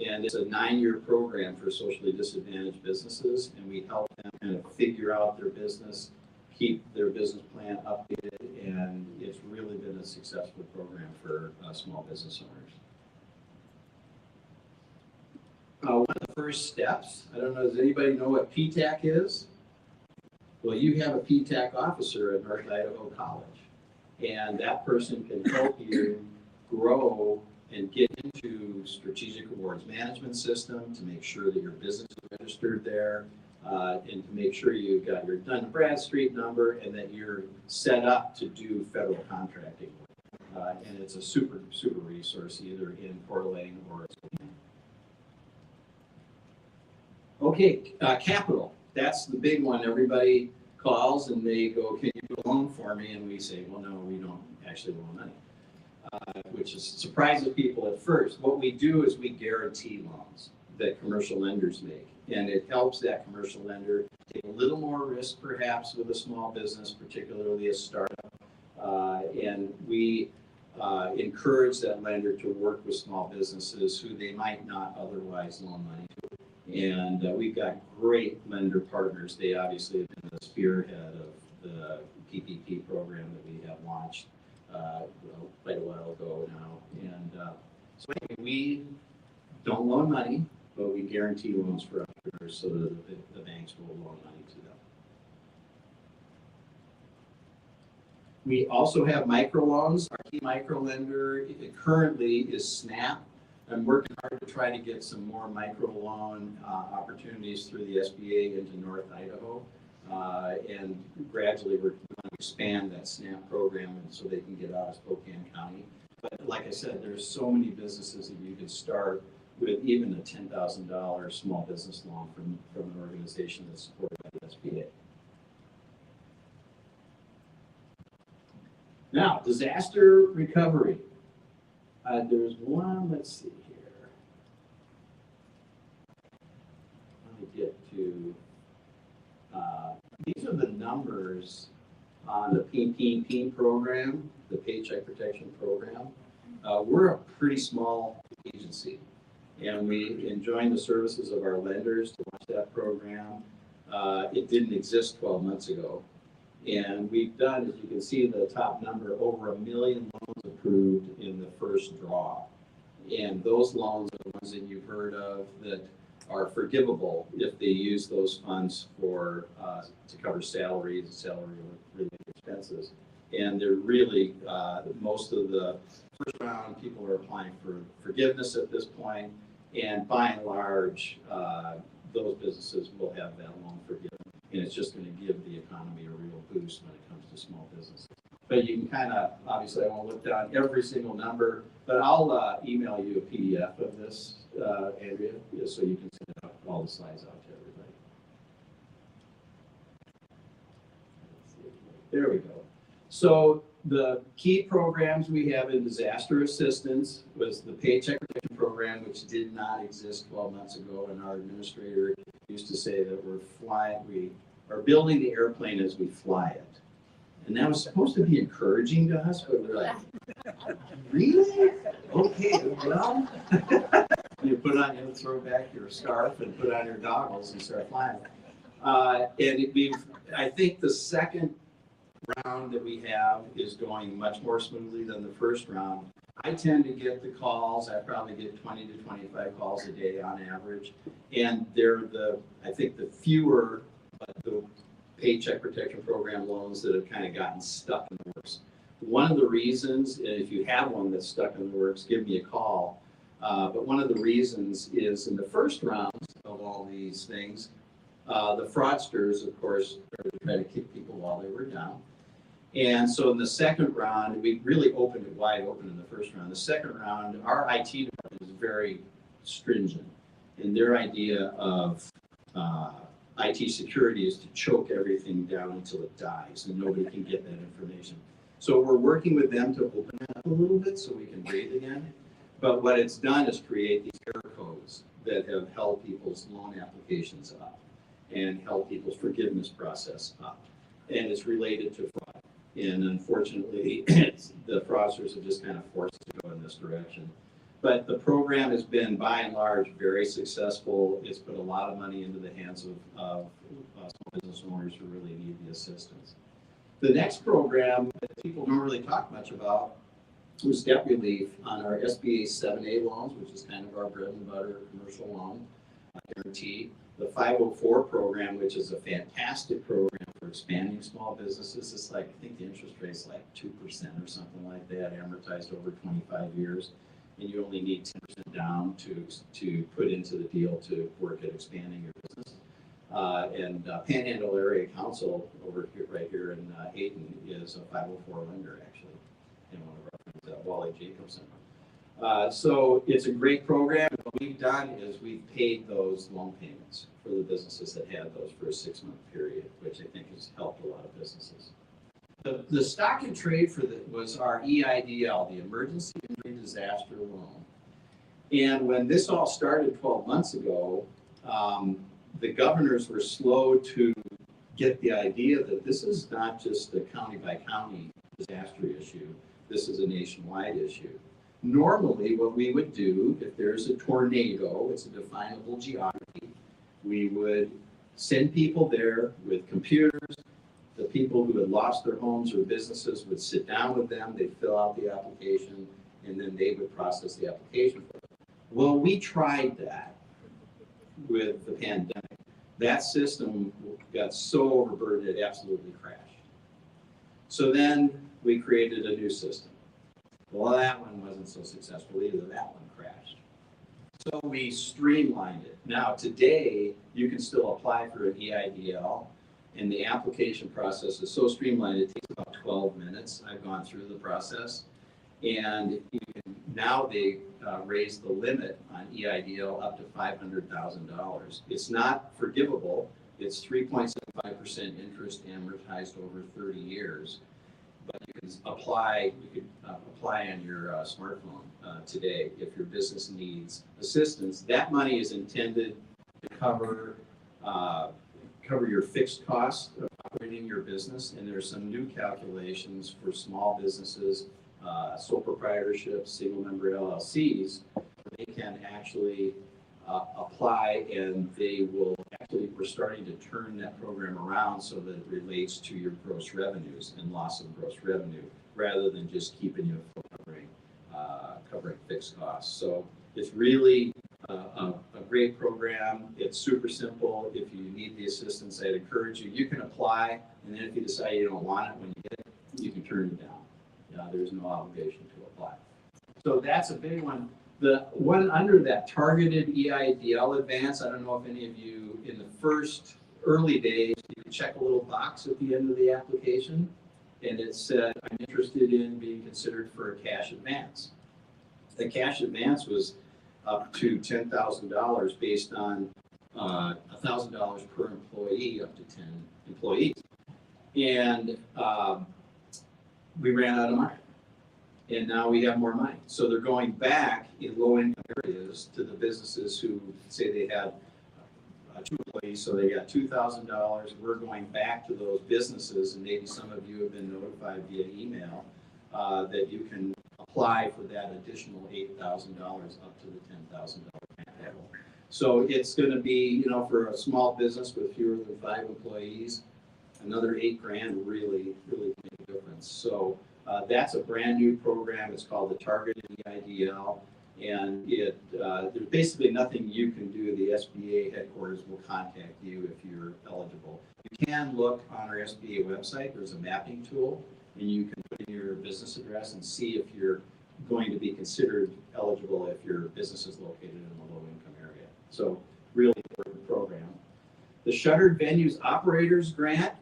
and it's a 9-year program for socially disadvantaged businesses, and we help them kind of figure out their business, keep their business plan updated, and it's really been a successful program for small business owners. One of the first steps, I don't know, does anybody know what PTAC is? Well, you have a PTAC officer at North Idaho College, and that person can help you grow and get into strategic awards management system to make sure that your business is registered there, and to make sure you've got your Dun & Bradstreet number and that you're set up to do federal contracting. And it's a super resource either in Coeur d'Alene or Spokane. Okay, capital. That's the big one. Everybody calls and they go, can you do a loan for me? And we say, well, no, we don't actually loan money, which surprises people at first. What we do is we guarantee loans that commercial lenders make. And it helps that commercial lender take a little more risk perhaps with a small business, particularly a startup. And we encourage that lender to work with small businesses who they might not otherwise loan money to. And we've got great lender partners. They obviously have been the spearhead of the PPP program that we have launched quite a while ago now. And so anyway, we don't loan money, but we guarantee loans for entrepreneurs so that the banks will loan money to them. We also have microloans. Our key micro lender currently is SNAP. I'm working hard to try to get some more microloan opportunities through the SBA into North Idaho. And gradually we're going to expand that SNAP program and so they can get out of Spokane County. But like I said, there's so many businesses that you can start with even a $10,000 small business loan from an organization that's supported by the SBA. Now, disaster recovery. There's one, let's see here. Let me get to, these are the numbers on the PPP program, the Paycheck Protection Program. We're a pretty small agency, and we enjoy the services of our lenders to launch that program. It didn't exist 12 months ago. And we've done, as you can see the top number, over 1 million loans approved in the first draw. And those loans are the ones that you've heard of that are forgivable if they use those funds for to cover salaries and salary-related expenses. And they're really, most of the first round people are applying for forgiveness at this point. And by and large, those businesses will have that loan forgiven. And it's just going to give the economy a real boost when it comes to small businesses. But you can kind of, obviously I won't look down every single number, but I'll email you a PDF of this, Andrea, so you can send out all the slides out to everybody. There we go. So the key programs we have in disaster assistance was the Paycheck Protection Program, which did not exist 12 months ago, and our administrator used to say that we are building the airplane as we fly it. And that was supposed to be encouraging to us, but we're like, really? Okay, well, you throw back your scarf and put on your goggles and start flying. I think the second round that we have is going much more smoothly than the first round. I tend to get the calls. I probably get 20 to 25 calls a day on average. And they're I think the fewer, but the Paycheck Protection Program loans that have kind of gotten stuck in the works. One of the reasons, and if you have one that's stuck in the works, give me a call. But one of the reasons is in the first round of all these things, the fraudsters, of course, are trying to kick people while they were down. And so in the second round, we really opened it wide open in the first round. The second round, our IT department is very stringent. And their idea of IT security is to choke everything down until it dies and nobody can get that information. So we're working with them to open it up a little bit so we can breathe again. But what it's done is create these error codes that have held people's loan applications up and held people's forgiveness process up. And it's related to fraud. And unfortunately, the fraudsters have just kind of forced us to go in this direction. But the program has been, by and large, very successful. It's put a lot of money into the hands of small business owners who really need the assistance. The next program that people don't really talk much about was debt relief on our SBA 7A loans, which is kind of our bread and butter commercial loan guarantee. The 504 program, which is a fantastic program for expanding small businesses. It's like, I think the interest rate's like 2% or something like that, amortized over 25 years. And you only need 10% down to put into the deal to work at expanding your business. Panhandle Area Council over here, right here in Hayden, is a 504 lender, actually, and one of our friends, Wally Jacobson. So it's a great program. What we've done is we've paid those loan payments for the businesses that had those for a 6-month period, which I think has helped a lot of businesses. The stock and trade for was our EIDL, the Emergency Injury Disaster Loan. And when this all started 12 months ago, the governors were slow to get the idea that this is not just a county by county disaster issue. This is a nationwide issue. Normally, what we would do, if there's a tornado, it's a definable geography, we would send people there with computers. The people who had lost their homes or businesses would sit down with them, they'd fill out the application, and then they would process the application for them. Well, we tried that with the pandemic. That system got so overburdened it absolutely crashed. So then we created a new system. Well, that one wasn't so successful either. That one crashed. So we streamlined it. Now, today, you can still apply for an EIDL, and the application process is so streamlined, it takes about 12 minutes. I've gone through the process. And now they raised the limit on EIDL up to $500,000. It's not forgivable. It's 3.75% interest amortized over 30 years. But you can apply. You could apply on your smartphone today if your business needs assistance. That money is intended to cover your fixed costs of operating your business. And there's some new calculations for small businesses, sole proprietorships, single member LLCs. They can actually apply, and they will actually, we're starting to turn that program around so that it relates to your gross revenues and loss of gross revenue, rather than just keeping you covering fixed costs. So it's really a great program. It's super simple. If you need the assistance, I'd encourage you. You can apply, and then if you decide you don't want it when you get it, you can turn it down. There's no obligation to apply. So that's a big one. The one under that, targeted EIDL advance, I don't know if any of you, in the first early days, you could check a little box at the end of the application, and it said, I'm interested in being considered for a cash advance. The cash advance was up to $10,000 based on $1,000 per employee, up to 10 employees. And we ran out of money. And now we have more money. So they're going back in low-income areas to the businesses who say they had 2 employees, so they got $2,000. We're going back to those businesses, and maybe some of you have been notified via email that you can apply for that additional $8,000 up to the $10,000 level. So it's going to be, for a small business with fewer than 5 employees, another $8,000 really make a difference. So that's a brand new program. It's called the Targeted EIDL, and there's basically nothing you can do. The SBA headquarters will contact you if you're eligible. You can look on our SBA website. There's a mapping tool, and you can put in your business address and see if you're going to be considered eligible if your business is located in a low-income area. So really important program. The Shuttered Venues Operators Grant,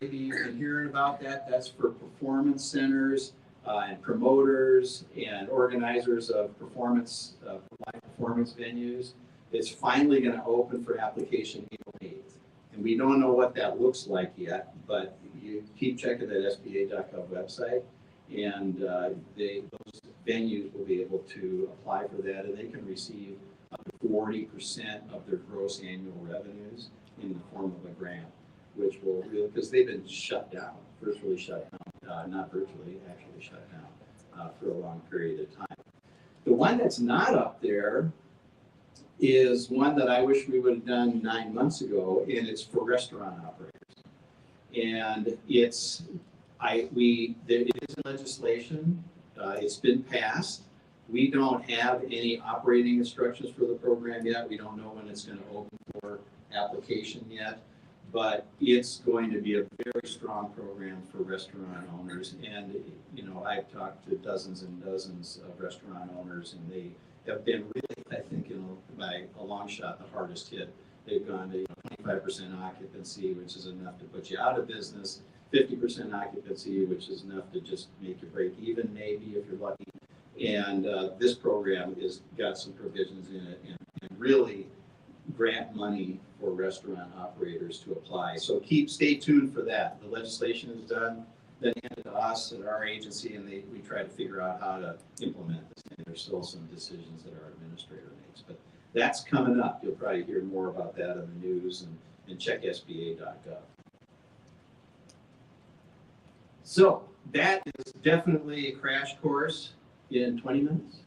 maybe you've been hearing about that. That's for performance centers and promoters and organizers of performance, live performance venues. It's finally going to open for application April 8th. And we don't know what that looks like yet, but you keep checking that SBA.gov website, and those venues will be able to apply for that, and they can receive up to 40% of their gross annual revenues in the form of a grant, which will really, because they've been shut down, virtually shut down, not virtually, actually shut down for a long period of time. The one that's not up there is one that I wish we would have done 9 months ago, and it's for restaurant operators. And it's It is legislation. It's been passed. We don't have any operating instructions for the program yet. We don't know when it's going to open for application yet, but it's going to be a very strong program for restaurant owners. And, you know, I've talked to dozens and dozens of restaurant owners, and they have been really, I think, you know, by a long shot, the hardest hit. They've gone to 25% occupancy, which is enough to put you out of business, 50% occupancy, which is enough to just make you break even, maybe, if you're lucky. And this program has got some provisions in it and really grant money for restaurant operators to apply. So stay tuned for that. The legislation is done, then handed to us at our agency, and we try to figure out how to implement this. And there's still some decisions that our administrator makes, but that's coming up. You'll probably hear more about that in the news, and check SBA.gov. So that is definitely a crash course in 20 minutes,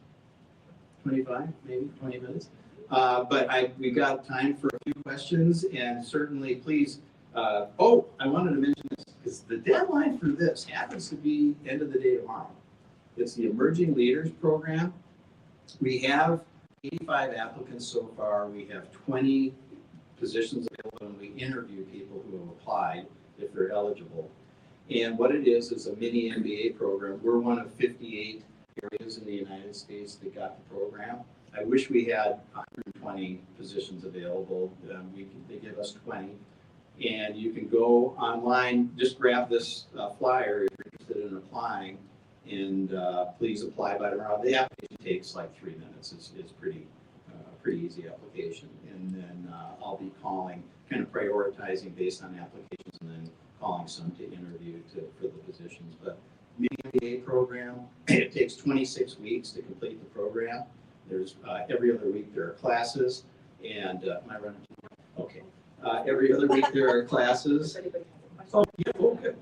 25, maybe 20 minutes. But we got time for a few questions, and certainly please, I wanted to mention this, because the deadline for this happens to be end of the day tomorrow. It's the Emerging Leaders Program. We have 85 applicants so far. We have 20 positions available, and we interview people who have applied if they're eligible. And what it is a mini MBA program. We're one of 58 areas in the United States that got the program. I wish we had 120 positions available. They give us 20. And you can go online, just grab this flyer if you're interested in applying, and please apply by tomorrow. The application takes like 3 minutes. It's pretty easy application. And then I'll be calling, kind of prioritizing based on applications, and then calling some to interview for the positions. But mini MBA program, it takes 26 weeks to complete the program. There's every other week there are classes, and am I running? Okay. Every other week there are classes. Oh, yeah, okay.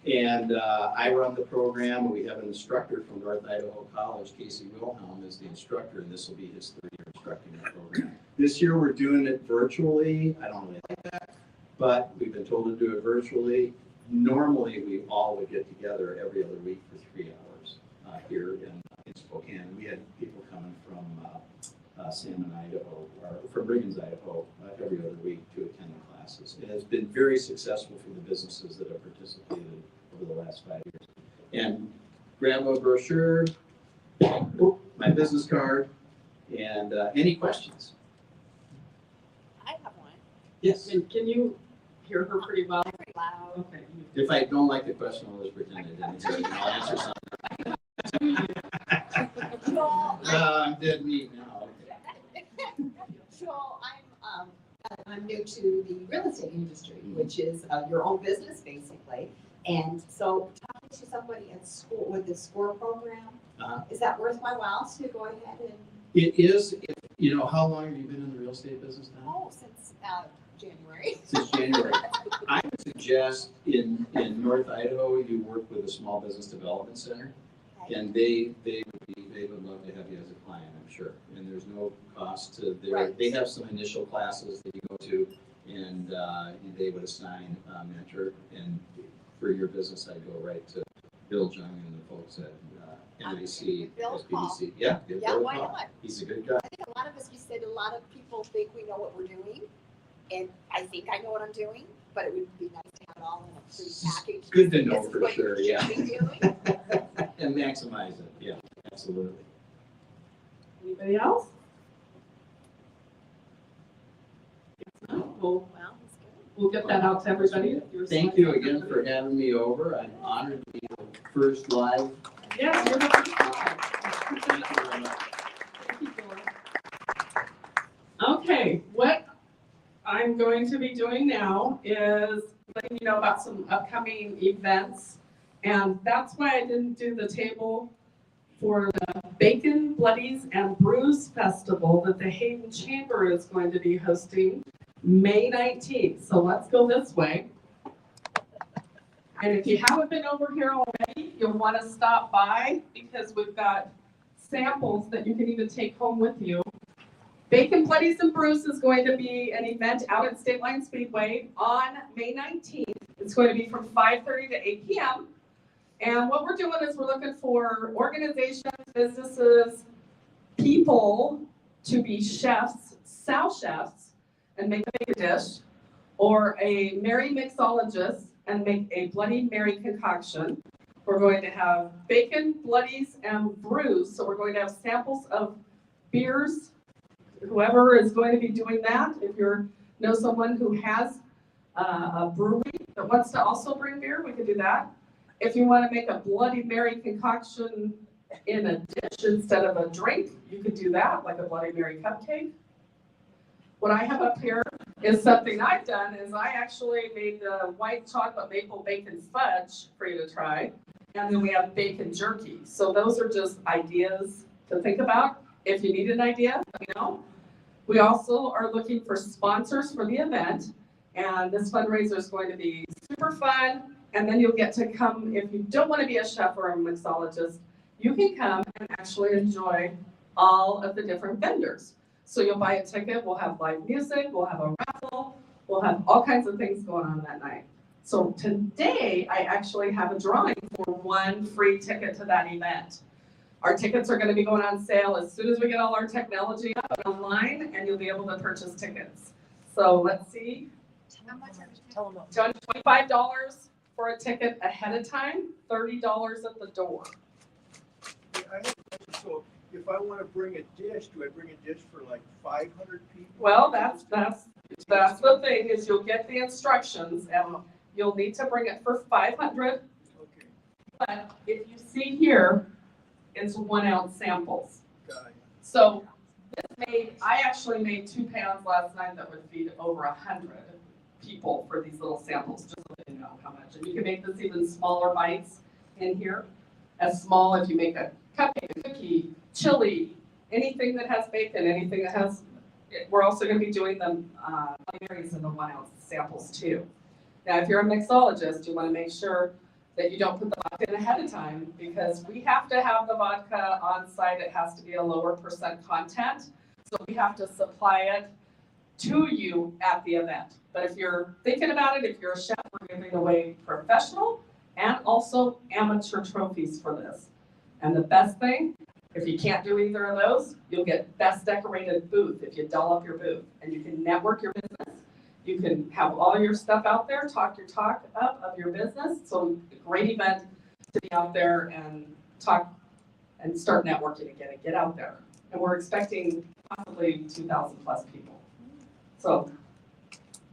And I run the program. We have an instructor from North Idaho College, Casey Wilhelm, is the instructor, and this will be his third year instructing the program. This year we're doing it virtually. I don't really like that, but we've been told to do it virtually. Normally we all would get together every other week for 3 hours here in Spokane. We had people coming from Salmon, Idaho, or from Brighams, Idaho, every other week to attend the classes. It has been very successful for the businesses that have participated over the last 5 years. And grab a brochure, my business card, and any questions? I have one. Yes. And can you hear her pretty well? Very loud. Okay. If I don't like the question, I'll just pretend I didn't hear it, and I'll answer something. I'm dead meat now. So I'm new to the real estate industry, which is your own business basically. And so talking to somebody at school with the SCORE program, is that worth my while to go ahead and? It is. You know, how long have you been in the real estate business now? Oh, since January. Since January. I would suggest in North Idaho, you work with a small business development center, and they would love to have you as a client, I'm sure. And there's no cost to their. Right. They have some initial classes that you go to, and they would assign a mentor. And for your business, I'd go right to Bill Jung and the folks at NAC, SBDC. Yeah, why not? He's a good guy. I think a lot of us, you said, a lot of people think we know what we're doing, and I think I know what I'm doing, but it would be nice to have it all in a free package. Good to know for sure, yeah. Doing. And maximize it, yeah, absolutely. Anybody else? We'll get that out to everybody. Thank you again for having me over. I'm honored to be the first live. Yes, you're the first live. Thank you very much. Thank you, Joel. Okay, what I'm going to be doing now is letting you know about some upcoming events. And that's why I didn't do the table for the Bacon, Bloodies, and Brews Festival that the Hayden Chamber is going to be hosting May 19th. So let's go this way. And if you haven't been over here already, you'll want to stop by because we've got samples that you can even take home with you. Bacon, Bloodies, and Brews is going to be an event out at State Line Speedway on May 19th. It's going to be from 5:30 to 8 p.m. And what we're doing is we're looking for organizations, businesses, people to be chefs, sous chefs, and make a dish, or a Mary mixologist and make a Bloody Mary concoction. We're going to have bacon, bloodies, and brews. So we're going to have samples of beers. Whoever is going to be doing that, if you know someone who has a brewery that wants to also bring beer, we could do that. If you want to make a Bloody Mary concoction in a dish instead of a drink, you could do that, like a Bloody Mary cupcake. What I have up here is something I've done, is I actually made the white chocolate maple bacon fudge for you to try. And then we have bacon jerky. So those are just ideas to think about. If you need an idea, let me know. We also are looking for sponsors for the event. And this fundraiser is going to be super fun. And then you'll get to come, if you don't want to be a chef or a mixologist, you can come and actually enjoy all of the different vendors. So you'll buy a ticket, we'll have live music, we'll have a raffle, we'll have all kinds of things going on that night. So today, I actually have a drawing for one free ticket to that event. Our tickets are going to be going on sale as soon as we get all our technology up and online, and you'll be able to purchase tickets. So let's see. How much are $25 for a ticket ahead of time, $30 at the door. Yeah, I have a question. So if I want to bring a dish, do I bring a dish for like 500 people? Well, that's the thing, is you'll get the instructions and you'll need to bring it for 500. Okay. But if you see here, it's 1 ounce samples. Got it. So I actually made 2 pounds last night that would feed over 100 people for these little samples, just so you know how much. And you can make this even smaller bites in here. As small if you make a cupcake, a cookie, chili, anything that has bacon, anything that has, we're also going to be doing them berries in the 1 ounce samples too. Now, if you're a mixologist, you want to make sure that you don't put the vodka in ahead of time, because we have to have the vodka on site. It has to be a lower % content. So we have to supply it to you at the event. But if you're thinking about it, if you're a chef, we're giving away professional and also amateur trophies for this. And the best thing, if you can't do either of those, you'll get best decorated booth if you doll up your booth, and you can network your business. You can have all your stuff out there, talk your talk up of your business. So a great event to be out there and talk and start networking again and get out there. And we're expecting possibly 2,000 plus people. So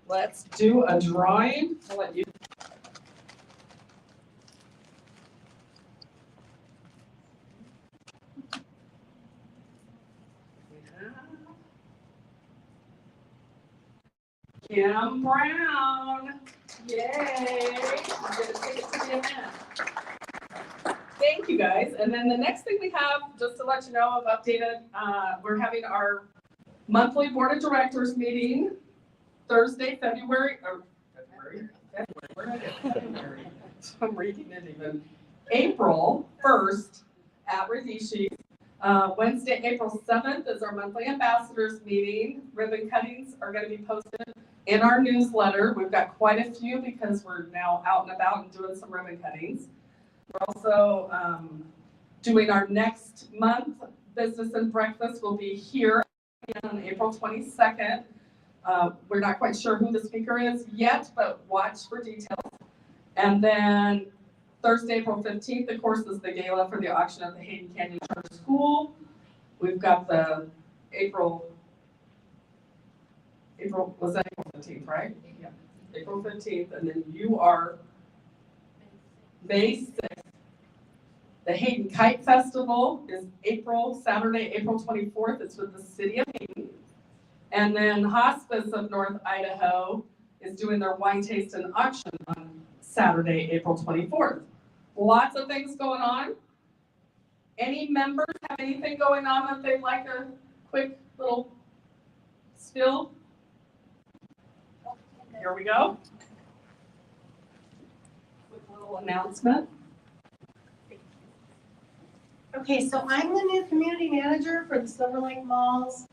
let's do a drawing. I'll let you. Kim Brown, yay, I'm gonna take it to the event. Thank you guys, and then the next thing we have, just to let you know, I've updated, we're having our monthly board of directors meeting Thursday, February. I'm reading it even. April 1st at Rikishi. Wednesday, April 7th is our monthly ambassadors meeting. Ribbon cuttings are going to be posted in our newsletter. We've got quite a few because we're now out and about and doing some ribbon cuttings. We're also doing our next month business and breakfast will be here on April 22nd. We're not quite sure who the speaker is yet, but watch for details. And then Thursday, April 15th, of course, is the gala for the auction at the Hayden Canyon Charter School. We've got the April, was that April 15th, right? Yeah, April 15th, and then you are May 6th. The Hayden Kite Festival is Saturday, April 24th. It's with the city of Hayden. And then Hospice of North Idaho is doing their wine taste and auction on Saturday, April 24th. Lots of things going on. Any members have anything going on that they'd like a quick little spill? Here we go. Quick little announcement. Okay, so I'm the new community manager for the Silver Lake Mall's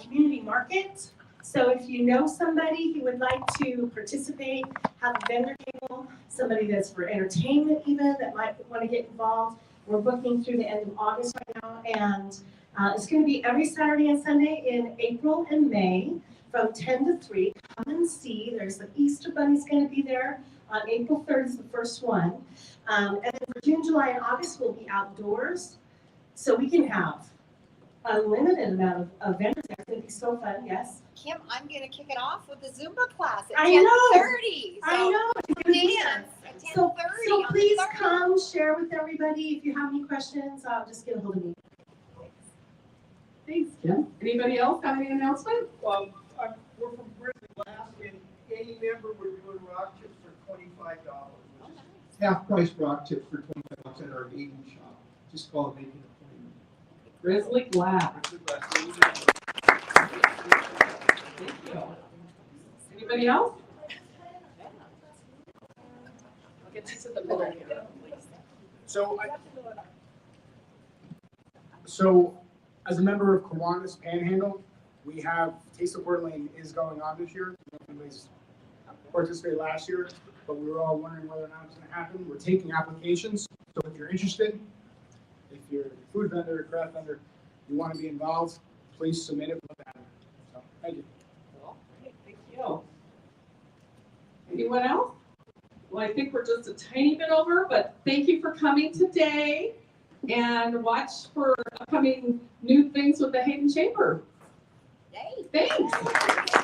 community market. So if you know somebody who would like to participate, have a vendor table, somebody that's for entertainment even that might want to get involved, we're booking through the end of August right now. And it's going to be every Saturday and Sunday in April and May from 10 to 3. Come and see. There's the Easter Bunny's going to be there on April 3rd is the first one. And then for June, July, and August, we'll be outdoors. So we can have unlimited amount of vendors. It's going to be so fun, yes. Kim, I'm gonna kick it off with the Zumba class at I know. 10:30. I know. Dance at 10:30 So on the please 3rd. come share with everybody. If you have any questions, just get a hold of me. Thanks, Kim. Anybody else have any announcement? We're from Grizzly Glass, and any member, we're doing rock chips for $25. Half price rock chips for $25 at our dating shop. Just call and make an appointment. Grizzly Glass. Grizzly Glass. Thank you. Anybody else? I'll get you to the middle here. So as a member of Kiwanis Panhandle, we have Taste of Coeur d'Alene is going on this year. Anybody's participated last year, but we were all wondering whether or not it's going to happen. We're taking applications, so if you're interested, if you're a food vendor, a craft vendor, you want to be involved, please submit it. So, thank you. Thank you. Anyone else? Well, I think we're just a tiny bit over, but thank you for coming today and watch for upcoming new things with the Hayden Chamber. Yay. Thanks.